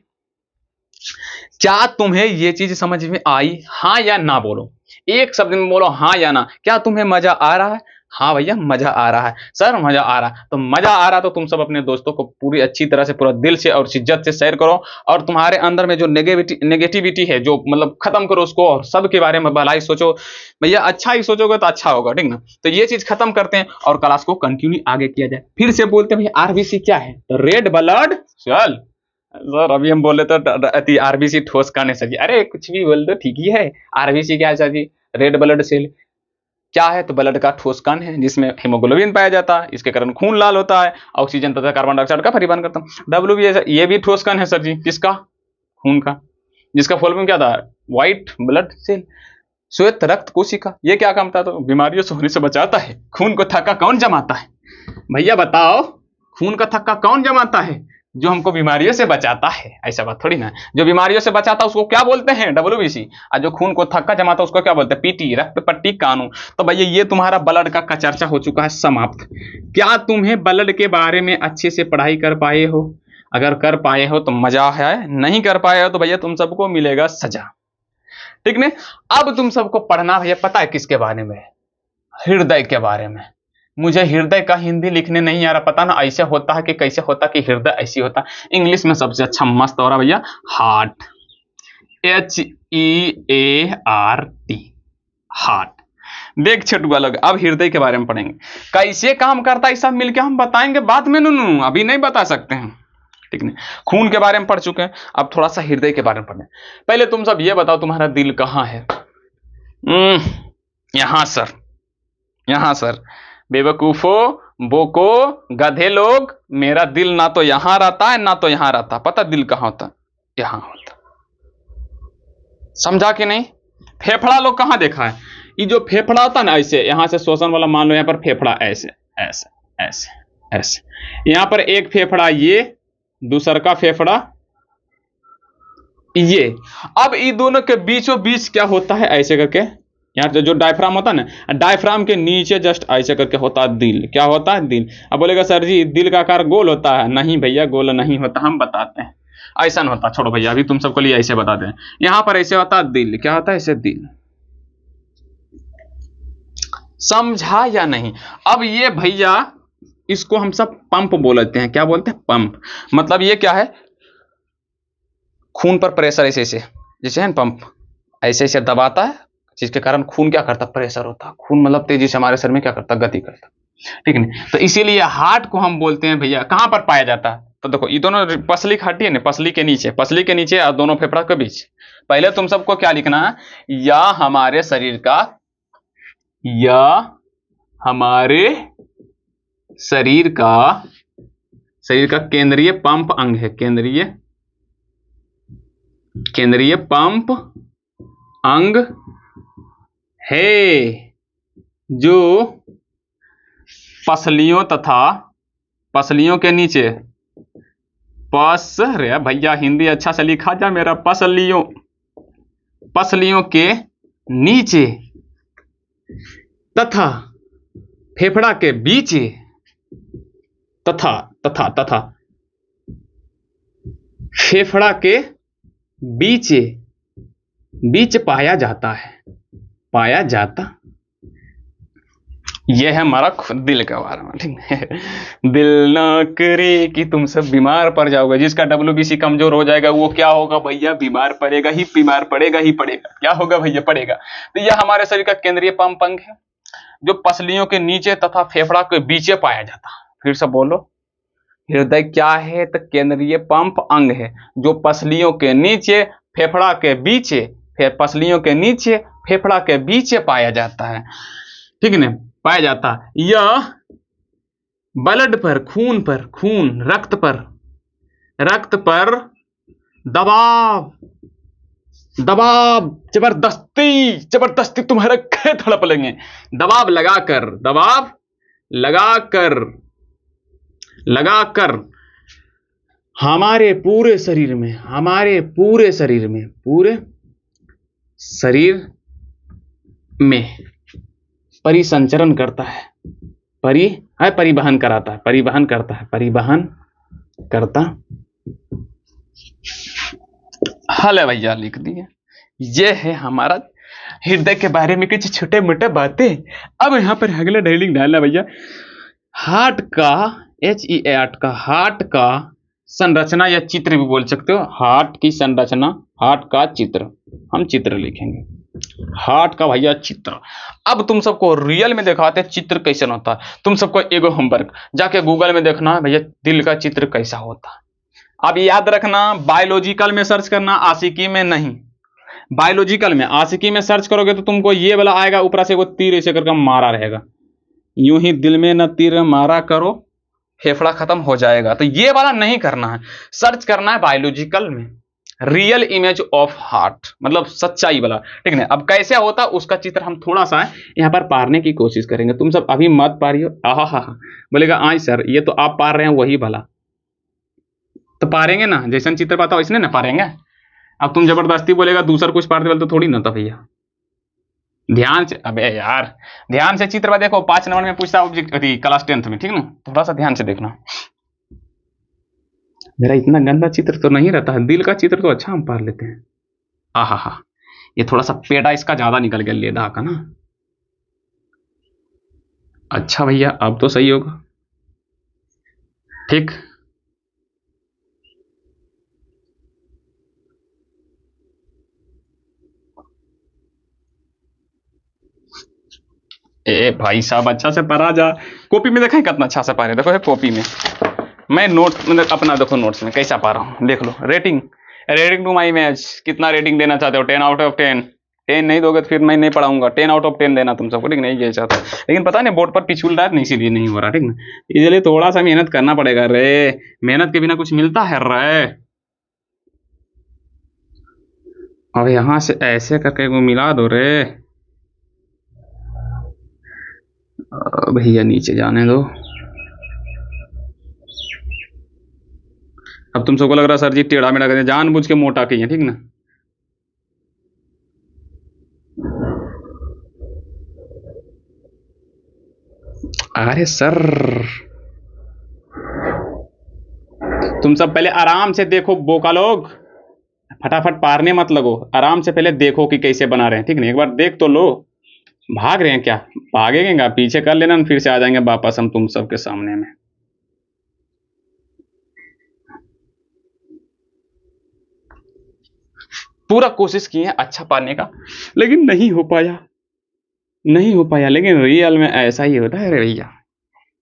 क्या तुम्हें ये चीज समझ में आई, हाँ या ना बोलो, एक शब्द में बोलो हाँ या ना। क्या तुम्हें मजा आ रहा है, हाँ भैया मजा आ रहा है सर, मजा आ रहा है। तो मजा आ रहा तो तुम सब अपने दोस्तों को पूरी अच्छी तरह से, पूरा दिल से और शिद्दत से शेयर करो, और तुम्हारे अंदर में जो नेगेटिविटी है जो मतलब खत्म करो उसको, और सबके बारे में भलाई सोचो। भैया अच्छा ही सोचोगे तो अच्छा होगा, ठीक ना। तो ये चीज खत्म करते हैं और क्लास को कंटिन्यू आगे किया जाए। फिर से बोलते हैं भैया RBC क्या है, तो रेड ब्लड सेल। सर अभी हम बोले तो RBC ठोस कण है सर जी, अरे कुछ भी बोल दो ठीक ही है। RBC क्या है सर जी, रेड ब्लड सेल। क्या है, तो ब्लड का ठोस कण है जिसमें हीमोग्लोबिन पाया जाता है, इसके कारण खून लाल होता है, ऑक्सीजन तथा कार्बन डाइऑक्साइड का परिवहन करता है। WBC ये भी ठोस कण है सर जी, किसका, खून का, जिसका फुल फॉर्म क्या था, व्हाइट ब्लड सेल, श्वेत रक्त कोशिका। ये क्या काम था, तो बीमारियों से होने से बचाता है, खून को थक्का कौन जमाता है, भैया बताओ, खून का थक्का कौन जमाता है? जो हमको बीमारियों से बचाता है। ऐसा बात थोड़ी ना, जो बीमारियों से बचाता है उसको क्या बोलते हैं? WBC। और जो खून को थक्का जमाता है उसको क्या बोलते हैं? PT, रक्त पट्टी कानून। तो भैया ये तुम्हारा ब्लड का चर्चा हो चुका है समाप्त। क्या तुम्हें ब्लड के बारे में अच्छे से पढ़ाई कर पाए हो? अगर कर पाए हो तो मजा है, नहीं कर पाए हो तो भैया तुम सबको मिलेगा सजा। ठीक नहीं? अब तुम सबको पढ़ना भैया पता है किसके बारे में? हृदय के बारे में। मुझे हृदय का हिंदी लिखने नहीं आ रहा, पता ना ऐसे होता है कि कैसे होता कि हृदय ऐसी होता। इंग्लिश में सबसे अच्छा मस्त हो रहा भैया हार्ट, HEART, हार्ट। देख छोटुआ लोग, अब हृदय के बारे में पढ़ेंगे, कैसे काम करता है सब मिलके हम बताएंगे बाद में। नू अभी नहीं बता सकते हैं, ठीक नहीं? खून के बारे में पढ़ चुके हैं, अब थोड़ा सा हृदय के बारे में पढ़ें। पहले तुम सब ये बताओ तुम्हारा दिल कहाँ है? यहां सर, यहां सर। बेवकूफो, बोको, गधे लोग, मेरा दिल ना तो यहां रहता है ना तो यहां रहता। पता दिल कहां होता? यहां होता। समझा कि नहीं? फेफड़ा लोग कहां देखा है? ये जो फेफड़ा होता है ना, ऐसे यहां से श्वसन वाला मान लो, यहां पर फेफड़ा ऐसे ऐसे ऐसे ऐसे, यहां पर एक फेफड़ा, ये दूसर का फेफड़ा ये। अब ये दोनों के बीचों बीच क्या होता है? ऐसे करके यहाँ जो डायफ्राम होता है ना, डायफ्राम के नीचे जस्ट ऐसे करके होता है दिल। क्या होता है? दिल। अब बोलेगा सर जी दिल का आकार गोल होता है? नहीं भैया, गोल नहीं होता, हम बताते हैं। ऐसा नहीं होता, छोड़ो भैया, अभी तुम सबको लिए ऐसे बताते हैं। यहां पर ऐसे होता है दिल। क्या होता है? ऐसे दिल। समझा या नहीं? अब ये भैया इसको हम सब पंप बोलते हैं। क्या बोलते हैं? पंप। मतलब ये क्या है? खून पर प्रेशर ऐसे ऐसे, जैसे है ना पंप, ऐसे ऐसे दबाता है, जिसके कारण खून क्या करता? प्रेशर होता है। खून मतलब तेजी से हमारे शरीर में क्या करता? गति करता। ठीक है? तो इसीलिए हार्ट को हम बोलते हैं भैया। कहां पर पाया जाता है? तो देखो ये दोनों पसली की हड्डी है ना, पसली के नीचे और दोनों फेफड़ा के बीच। पहले तुम सबको क्या लिखना है? या हमारे शरीर का, या हमारे शरीर का केंद्रीय पंप अंग है। केंद्रीय पंप अंग है, जो पसलियों के नीचे, रे भैया हिंदी अच्छा से लिखा जा मेरा, पसलियों के नीचे तथा फेफड़ा के बीच, तथा फेफड़ा के बीच पाया जाता। यह है हमारा दिल का बारे में। ठीक है? दिल ना करे कि तुम सब बीमार पड़ जाओगे। जिसका WBC कमजोर हो जाएगा वो क्या होगा भैया? बीमार पड़ेगा ही पड़ेगा। क्या होगा भैया? पड़ेगा। तो यह हमारे शरीर का केंद्रीय पंप अंग है, जो पसलियों के नीचे तथा फेफड़ा के बीच पाया जाता। फिर से बोलो, हृदय क्या है? तो केंद्रीय पंप अंग है, जो पसलियों के नीचे फेफड़ा के बीच, पसलियों के नीचे फेफड़ा के बीच पाया जाता है। ठीक है? पाया जाता। यह ब्लड पर, रक्त पर दबाव जबरदस्ती तुम्हारे खे थड़प लेंगे। दबाव लगाकर हमारे पूरे शरीर में परिसंचरण करता है, परिवहन करता। हल है भैया, लिख दिए। ये है हमारा हृदय के बारे में कुछ छोटे मोटे बातें। अब यहाँ पर अगला डायलिंग डालना भैया। हार्ट का, HEART का, हार्ट का संरचना या चित्र भी बोल सकते हो। हार्ट की संरचना, हार्ट का चित्र, हम चित्र लिखेंगे। हार्ट का भैया चित्र। अब तुम सबको रियल में दिखाते हैं चित्र कैसे होता है। तुम सबको एगो होमवर्क, जाके गूगल में देखना है भैया दिल का चित्र कैसा होता है। अब याद रखना, बायोलॉजिकल में सर्च करना, आशिकी में नहीं। बायोलॉजिकल में, आशिकी में सर्च करोगे तो तुमको ये वाला आएगा, ऊपर से वो तीर ऐसे करके मारा रहेगा। यूं ही दिल में न तीर मारा करो, फेफड़ा खत्म हो जाएगा। तो ये वाला नहीं करना है, सर्च करना है बायोलॉजिकल में। रियल इमेज ऑफ हार्ट, मतलब सच्चाई वाला, ठीक है। अब कैसे होता उसका चित्र हम थोड़ा सा यहाँ पर पारने की कोशिश करेंगे। तुम सब अभी मत पारियो, आहा हा हा बोलेगा आई सर ये तो आप पार रहे हैं वही भला, तो पारेंगे ना, जैसा चित्र पाता वैसने ना पारेंगे। अब तुम जबरदस्ती बोलेगा दूसरा कुछ पारते वाले तो थोड़ी ना था भैया। ध्यान से, अबे यार ध्यान से चित्र देखो, 5 नंबर में पूछता ऑब्जेक्ट क्लास 10th में, ठीक ना, थोड़ा सा ध्यान से देखना। मेरा इतना गंदा चित्र तो नहीं रहता है, दिल का चित्र तो अच्छा हम पार लेते हैं। आहा हा, ये थोड़ा सा पेड़ा इसका ज्यादा निकल गया लेदा का ना। अच्छा भैया अब तो सही होगा, ठीक। ए भाई साहब अच्छा से पढ़ा जा, कॉपी में देखा कितना अच्छा से पा रहे, देखो है कॉपी में मैं नोट मतलब अपना देखो नोट्स में कैसा पा रहा हूँ, देख लो। Rating, rating to my image, कितना रेटिंग देना चाहते हो? 10 out of 10। 10 नहीं दोगे तो फिर मैं नहीं पढ़ाऊंगा। 10 out of 10 देना तुम सबको, ठीक नहीं ये चाहता, लेकिन पता नहीं बोर्ड पर पिछुल रहा है नहीं, इसीलिए नहीं हो रहा, ठीक ना। इसलिए थोड़ा सा मेहनत करना पड़ेगा रे, मेहनत के बिना कुछ मिलता है रे। अब यहाँ से ऐसे करके वो मिला दो रे। भैया नीचे जाने दो। अब तुम सबको लग रहा है सर जी टेढ़ा मेढ़ा करते जानबूझ के मोटा किए, ठीक ना। अरे सर तुम सब पहले आराम से देखो बोका लोग, फटाफट पारने मत लगो, आराम से पहले देखो कि कैसे बना रहे हैं, ठीक नहीं, एक बार देख तो लो। भाग रहे हैं क्या? भागेंगे पीछे कर लेना, फिर से आ जाएंगे वापस हम तुम सबके सामने में। पूरा कोशिश किए हैं अच्छा पाने का, लेकिन नहीं हो पाया, नहीं हो पाया, लेकिन रियल में ऐसा ही होता है रे भैया,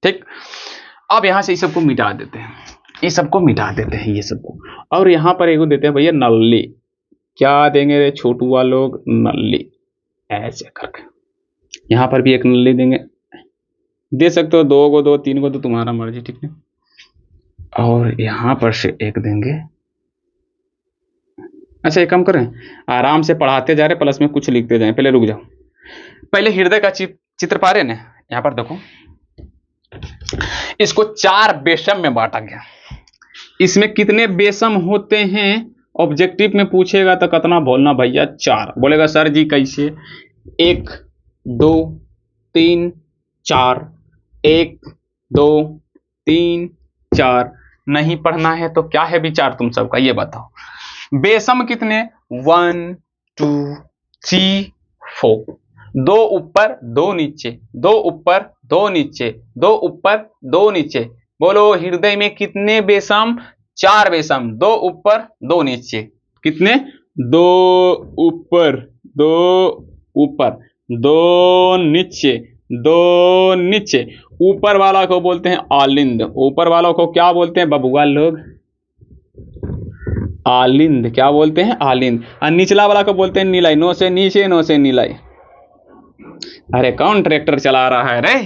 ठीक। अब यहां से इस सबको मिटा देते हैं, इस सबको मिटा देते हैं ये सबको, और यहां पर एगो देते हैं भैया नल्ली। क्या देंगे रे छोटुआ लोग? नल्ली, ऐसे करके यहां पर भी एक नल्ली देंगे, दे सकते हो 2 को 2 3 को तो तुम्हारा मर्जी, ठीक है। और यहां पर से एक देंगे। अच्छा एक काम करें, आराम से पढ़ाते जा रहे प्लस में कुछ लिखते जाएं, पहले रुक जाओ। पहले हृदय का चित्र पा रहे ना, यहां पर देखो इसको 4 बेशम में बांटा गया। इसमें कितने बेसम होते हैं ऑब्जेक्टिव में पूछेगा तो कितना बोलना भैया? 4 बोलेगा सर जी कैसे? 1 2 3 4, 1 2 3 4। नहीं पढ़ना है तो क्या है विचार तुम सबका ये बताओ। बेसम कितने? 1 2 3 4, 2 ऊपर 2 नीचे, 2 ऊपर 2 नीचे, 2 ऊपर 2 नीचे। बोलो हृदय में कितने बेसम? 4 बेसम, 2 ऊपर 2 नीचे। कितने? 2 ऊपर 2 ऊपर 2 नीचे, 2 नीचे। ऊपर वाला को बोलते हैं आलिंद, ऊपर वाला को क्या बोलते हैं बबुआ लोग? आलिंद, क्या बोलते हैं? आलिंद। और निचला वाला को बोलते हैं नीलाई, नो से नीचे नो से नीलाई। अरे कौन ट्रैक्टर चला रहा है रे,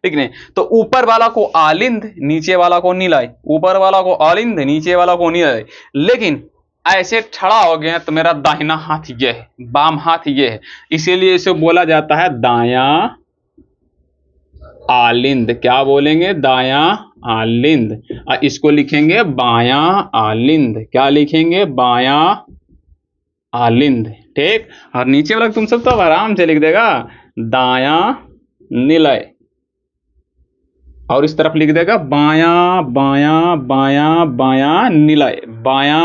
ठीक नहीं। तो ऊपर वाला को आलिंद, नीचे वाला को नीलाई, ऊपर वाला को आलिंद, नीचे वाला को नीलाई। लेकिन ऐसे खड़ा हो गया तो मेरा दाहिना हाथ ये है, बाम हाथ ये है, इसीलिए इसे बोला जाता है दाया आलिंद। क्या बोलेंगे? दाया आलिंद। और इसको लिखेंगे बाया आलिंद। क्या लिखेंगे? बाया आलिंद, ठीक। और नीचे वाला तुम सब तो आराम से लिख देगा दाया निलय, और इस तरफ लिख देगा बाया बाया बाया बाया निलय, बाया।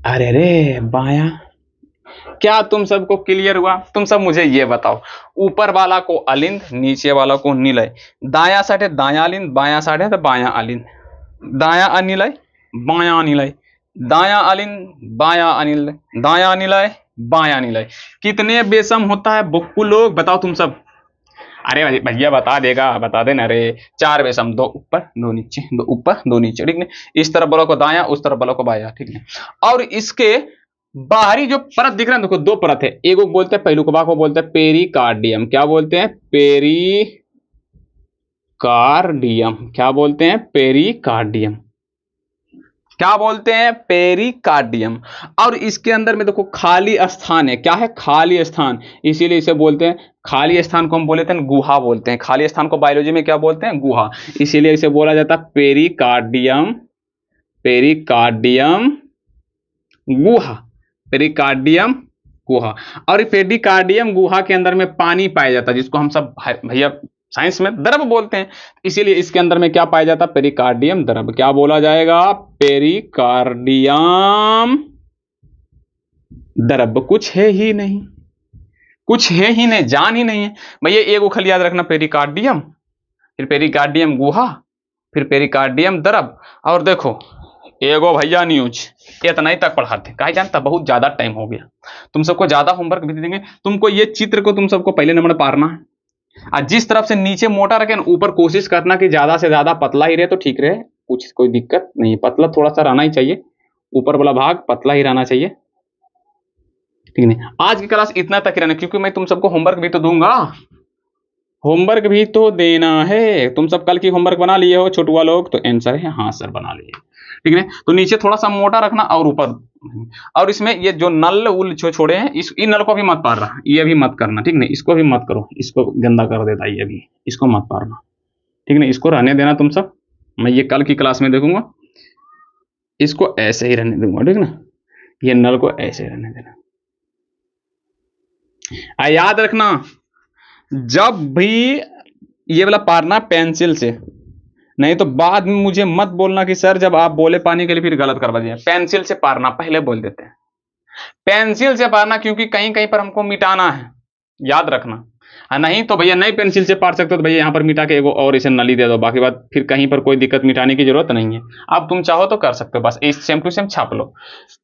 अरे रे बाया। क्या तुम सबको क्लियर हुआ? तुम सब मुझे ये बताओ, ऊपर वाला को अलिंद, नीचे वाला को निलय, दाया साढ़े दाया अलिंद, बाया साढ़े तो बाया अलिंद, दाया अनिलय बाया अनिलय, दाया अलिंद बाया अनिल, दाया अनिलय बाया निलय। कितने बेसम होता है बुक्कू लोग बताओ तुम सब? अरे भैया बता देगा, बता देना रे। 4 बेसम, 2 ऊपर 2 नीचे, 2 ऊपर 2 नीचे, ठीक है। इस तरफ वालों को दाया, उस तरफ वालों को बाया, ठीक है। और इसके बाहरी जो परत दिख रहा है देखो, 2 परत है, एक को बोलते हैं पहलुकवा को बोलते हैं पेरिकार्डियम। क्या बोलते हैं? पेरिकार्डियम। क्या बोलते हैं? पेरिकार्डियम। क्या बोलते हैं? पेरिकार्डियम। और इसके अंदर में देखो खाली स्थान है, क्या है? खाली स्थान, इसीलिए इसे बोलते हैं, खाली स्थान को हम बोलते हैं गुहा बोलते हैं। खाली स्थान को बायोलॉजी में क्या बोलते हैं? गुहा। इसीलिए इसे बोला जाता है पेरिकार्डियम, पेरिकार्डियम गुहा, पेरिकार्डियम गुहा। और पेरिकार्डियम गुहा के अंदर में पानी पाया जाता है, जिसको हम सब भैया साइंस में द्रव बोलते हैं। इसीलिए इसके अंदर में क्या पाया जाता है? पेरिकार्डियम द्रव। क्या बोला जाएगा? पेरिकार्डियम द्रव। कुछ है ही नहीं, कुछ है ही नहीं, जान ही नहीं है भैया। एक वो खाली याद रखना, पेरिकार्डियम, फिर पेरिकार्डियम गुहा, फिर पेरिकार्डियम द्रव। और देखो एगो भैया न्यूज, इतना ही तक पढ़ाते, कहा जानता बहुत ज्यादा टाइम हो गया, तुम सबको ज्यादा होमवर्क भी देंगे। तुमको ये चित्र को तुम सबको पहले नंबर पारना है, और जिस तरफ से नीचे मोटा रखे ऊपर कोशिश करना कि ज्यादा से ज्यादा पतला ही रहे तो ठीक रहे, कुछ कोई दिक्कत नहीं, पतला थोड़ा सा रहना ही चाहिए, ऊपर वाला भाग पतला ही रहना चाहिए, ठीक नहीं। आज की क्लास इतना तक ही रहना, क्योंकि मैं तुम सबको होमवर्क भी तो दूंगा, होमवर्क भी तो देना है। तुम सब कल की होमवर्क बना लिए हो छोटुआ लोग? तो आंसर है हाँ सर बना लिए, ठीक है। तो नीचे थोड़ा सा मोटा रखना और ऊपर। और इसमें ये जो नल उल छोड़े हैं, इन नल को भी मत पार रहा, ये भी मत करना, ठीक नहीं, इसको भी मत करो, इसको गंदा कर देता ये भी, इसको मत पारना, ठीक नहीं, इसको रहने देना तुम सब, मैं ये कल की क्लास में देखूंगा, इसको ऐसे ही रहने दूंगा, ठीक ना, ये नल को ऐसे रहने देना। याद रखना जब भी ये वाला पारना पेंसिल से, नहीं तो बाद में मुझे मत बोलना कि सर जब आप बोले पानी के लिए फिर गलत करवा दिया। पेंसिल से पारना पहले बोल देते हैं, पेंसिल से पारना, क्योंकि कहीं कहीं पर हमको मिटाना है, याद रखना। नहीं तो भैया नहीं पेंसिल से पार सकते तो भैया यहाँ पर मिटा के एगो और इसे नली दे दो, बाकी बात फिर कहीं पर कोई दिक्कत मिटाने की जरूरत नहीं है। अब तुम चाहो तो कर सकते हो, बस इस सेम टू सेम छाप लो,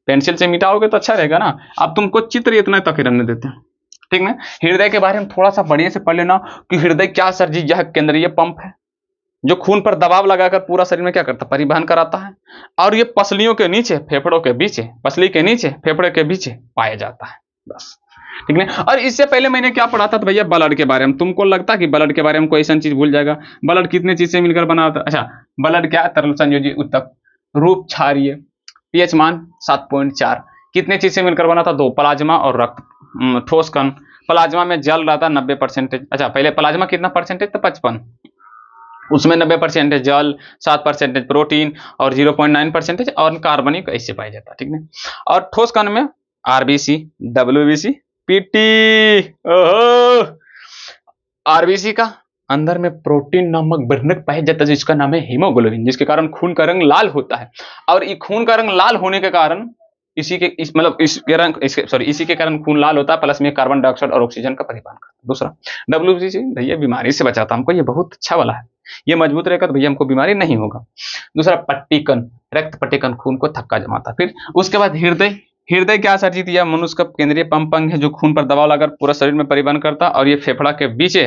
पेंसिल से मिटाओगे तो अच्छा रहेगा ना। अब तुमको चित्र इतना तक रहने देते हैं, ठीक ना। हृदय के बारे में थोड़ा सा बढ़िया से पढ़ लेना कि हृदय क्या सर जी? यह केंद्रीय पंप है जो खून पर दबाव लगाकर पूरा शरीर में क्या करता है? परिवहन कराता है। और ये पसलियों के नीचे, फेफड़ों के बीच, पसली के नीचे, फेफड़े के बीच पाया जाता है, बस, ठीक है। और इससे पहले मैंने क्या पढ़ा था? तो भैया ब्लड के बारे में। तुमको लगता है कि ब्लड के बारे में कोई ऐसा चीज भूल जाएगा? ब्लड कितने चीज से मिलकर बना होता है? अच्छा, ब्लड क्या? तरल संयोजी उत्तक, रूप क्षारीय, पीएच मान 7.4, कितने चीज से मिलकर बना था? 2, प्लाज्मा और रक्त, ठोस कण। प्लाज्मा में जल रहता 90%। अच्छा, पहले प्लाज्मा कितना परसेंटेज था? 55, उसमें 90% जल, 7% प्रोटीन और 0.9% और कार्बनिक ऐसे पाया जाता है, ठीक है। और ठोस कण में आरबीसी, डब्ल्यूबीसी, पीटी, आरबीसी का अंदर में प्रोटीन नामक वर्णक पाया जाता है जिसका नाम है हीमोग्लोबिन, जिसके कारण खून का रंग लाल होता है। और ये खून का रंग लाल होने के कारण इसी के कारण खून लाल होता है, प्लस में कार्बन डाइऑक्साइड और ऑक्सीजन का परिवहन करता है। दूसरा डब्ल्यूबीसी भैया बीमारी से बचाता हमको, ये बहुत अच्छा वाला है, ये मजबूत रहेगा तो भैया हमको बीमारी नहीं होगा। दूसरा पट्टिकन, रक्त पट्टिकन, खून को थक्का जमाता। फिर उसके बाद हृदय, हृदय क्या सर जी? यह मनुष्य का केंद्रीय पंप अंग है जो खून पर दबाव लगाकर पूरा शरीर में परिवहन करता है, और ये फेफड़ा के बीच,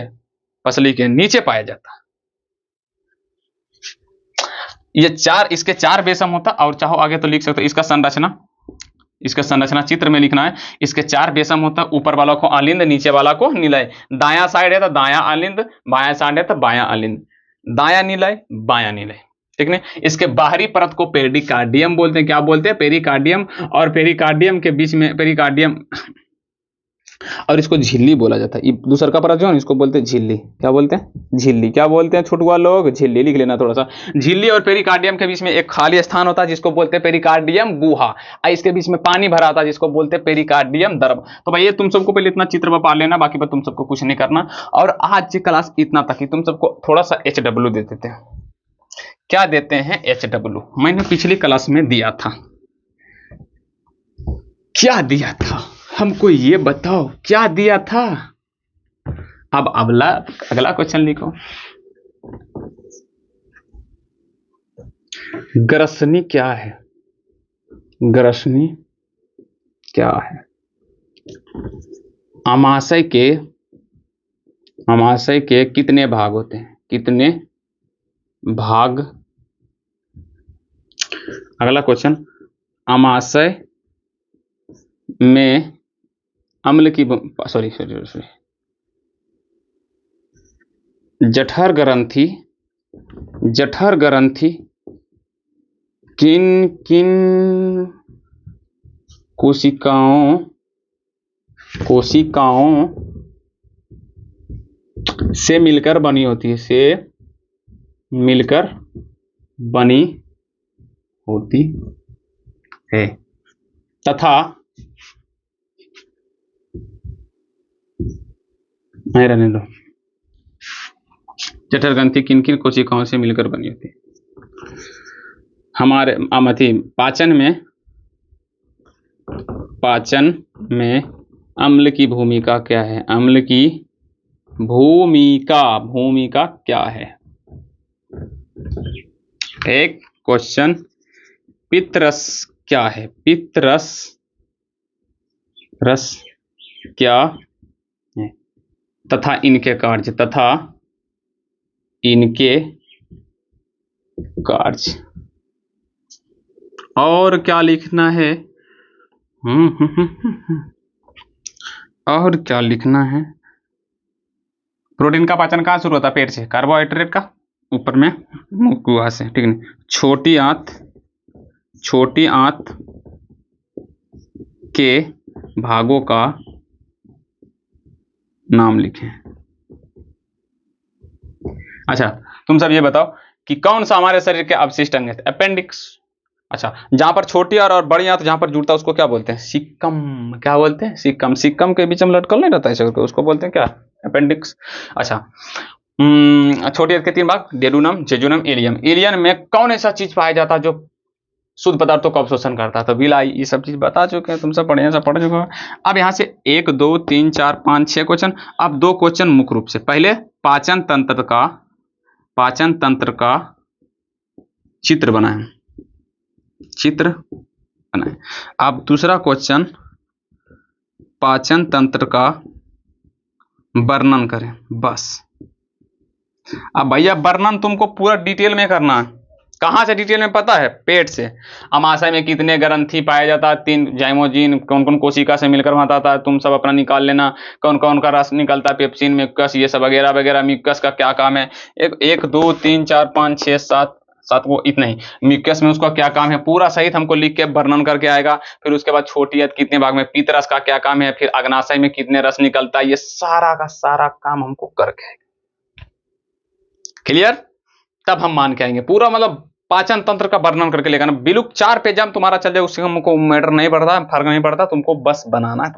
पसली के नीचे पाया जाता है। ये चार, इसके 4 बेसम होता, और चाहो आगे तो लिख सकते हो। इसका संरचना, इसका संरचना चित्र में लिखना है। इसके 4 बेसम होता, ऊपर वाला को अलिंद, नीचे वाला को निलय। दायां साइड है तो दायां अलिंद, बायां साइड है तो बायां अलिंद, दायां निलय, बायां निलय, ठीक है। इसके बाहरी परत को पेरिकार्डियम बोलते हैं। क्या बोलते हैं? पेरिकार्डियम। और पेरिकार्डियम के बीच में पेरिकार्डियम, और इसको झिल्ली बोला जाता है। दूसरा का परत जो है इसको बोलते हैं झिल्ली। क्या बोलते हैं? झिल्ली। क्या बोलते हैं छोटुआ लोग? झिल्ली। लिख लेना थोड़ा सा। झिल्ली और पेरिकार्डियम के बीच में एक खाली स्थान होता है जिसको बोलते हैं पेरिकार्डियम गुहा, और इसके बीच में पानी भरा था जिसको बोलते हैं पेरिकार्डियम द्रव। तो भाई ये तुम सबको पहले इतना चित्र पा लेना, बाकी पर तुम सबको कुछ नहीं करना। और आज की क्लास इतना तक ही, तुम सबको थोड़ा सा HW दे देते हैं। क्या देते हैं? HW। मैंने पिछली क्लास में दिया था, क्या दिया था हमको ये बताओ, क्या दिया था? अब अगला क्वेश्चन लिखो। ग्रसनी क्या है? ग्रसनी क्या है? अमाशय के कितने भाग होते हैं? कितने भाग? अगला क्वेश्चन, अमाशय में अम्ल की सॉरी जठर ग्रंथि किन किन कोशिकाओं से मिलकर बनी होती है, से मिलकर बनी होती है तथा, नहीं रहने दो, जठर ग्रंथि किन किन कोशिकाओं से मिलकर बनी होती है? हमारे पाचन में अम्ल की भूमिका क्या है? अम्ल की भूमिका क्या है? एक क्वेश्चन, पित्तरस क्या है? पित्तरस क्या है? तथा इनके कार्य और क्या लिखना है? और क्या लिखना है? प्रोटीन का पाचन कहाँ शुरू होता है? पेट से। कार्बोहाइड्रेट का ऊपर में मुख से, ठीक है। छोटी आंत के भागों का नाम लिखें। अच्छा, तुम सब ये बताओ कि कौन सा हमारे शरीर के अवशिष्ट अंग है? अपेंडिक्स। अच्छा, जहां पर छोटी और बड़ी आंत जहां पर जुड़ता है उसको क्या बोलते हैं? सिक्कम। क्या बोलते हैं? सिक्कम। सिक्कम के बीच में लटकल नहीं रहता है शरीर को, उसको बोलते हैं क्या? अपेंडिक्स। अच्छा, छोटी आंत के 3 भाग, डेडुनम, जेजुनम, इलियम। इलियम में कौन ऐसा चीज पाया जाता है जो शुद्ध पदार्थों का अवशोषण करता है? तो विलाई। ये सब चीज बता चुके हैं, तुम सब बढ़िया से पढ़ चुके हो। अब यहाँ से 1 2 3 4 5 6 क्वेश्चन। अब 2 क्वेश्चन मुख्य रूप से। पहले पाचन तंत्र का चित्र बनाएं। अब दूसरा क्वेश्चन, पाचन तंत्र का वर्णन करें। बस। अब भैया वर्णन तुमको पूरा डिटेल में करना है। कहां से डिटेल में? पता है, पेट से। अमाशय में कितने ग्रंथि पाया जाता है? 3 जाइमोजीन। कौन कौन कोशिका से मिलकर बनाता है? तुम सब अपना निकाल लेना। कौन कौन का रस निकलता है? पेप्सिन, म्यूकस, ये सब वगैरह वगैरह। म्यूकस का क्या काम है? 1 2 3 4 5 6 7 को इतना ही। म्यूकस में उसका क्या काम है पूरा सहित हमको लिख के वर्णन करके आएगा। फिर उसके बाद छोटी आंत कितने भाग में, पित्तरस का क्या काम है, फिर अग्नाशय में कितने रस निकलता है, ये सारा का सारा काम हमको करके आएगा। क्लियर? तब हम मान के आएंगे पूरा, मतलब पाचन तंत्र का वर्णन करके लेगा ना। बिल्कुल 4 पेज तुम्हारा चल जाए, उससे हमको मैटर नहीं पड़ता, फर्क नहीं पड़ता। तुमको बस बनाना है।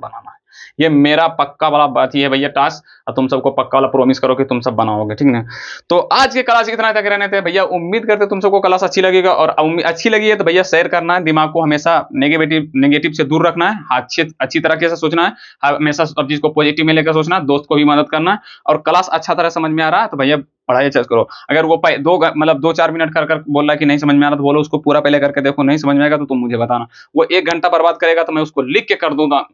ये मेरा पक्का वाला बात ही है भैया, टास्क। और तुम सबको पक्का वाला प्रॉमिस करो कि तुम सब बनाओगे, ठीक है। तो आज के क्लास इतना तक रहने थे भैया। उम्मीद करते तुम सबको क्लास अच्छी लगेगा, और अच्छी लगी है तो भैया शेयर करना है। दिमाग को हमेशा नेगेटिव से दूर रखना है, अच्छी तरीके से सोचना है, हमेशा सब चीज को पॉजिटिव में लेकर सोचना है, दोस्त को भी मदद करना है। और क्लास अच्छा तरह समझ में आ रहा है तो भैया पढ़ाई अच्छे से करो। अगर वो 2-4 मिनट कर बोल रहा है कि नहीं समझ में आ रहा, तो बोलो उसको पूरा पहले करके देखो, नहीं समझ में आएगा तो तुम मुझे बताना। वो 1 घंटा बर्बाद करेगा तो मैं उसको लिख के कर दूंगा।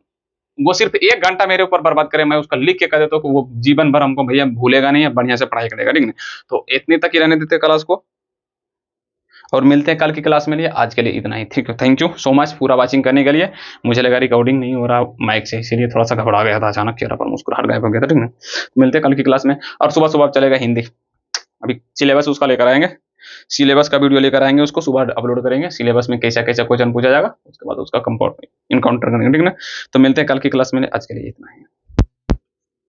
वो सिर्फ 1 घंटा मेरे ऊपर बर्बाद करे, मैं उसका लिख के कर देता हूँ, वो जीवन भर हमको भैया भूलेगा नहीं, बढ़िया से पढ़ाई करेगा, ठीक है। तो इतनी तक ही रहने देते क्लास को, और मिलते हैं कल की क्लास में। लिए आज के लिए इतना ही, ठीक है। थैंक यू सो मच पूरा वॉचिंग करने के लिए। मुझे लगा रिकॉर्डिंग नहीं हो रहा माइक से, इसीलिए थोड़ा सा घबरा गया था, अचानक चेहरा पर मुस्कुराहट गायब हो गया था, ठीक है। मिलते हैं कल की क्लास में, और सुबह सुबह चलेगा हिंदी। अभी सिलेबस उसका लेकर आएंगे, सिलेबस का वीडियो लेकर आएंगे, उसको सुबह अपलोड करेंगे। सिलेबस में कैसा कैसा क्वेश्चन पूछा जाएगा, उसके बाद उसका इनकाउंटर करेंगे, ठीक है ना। तो मिलते हैं कल की क्लास में, आज के लिए इतना ही।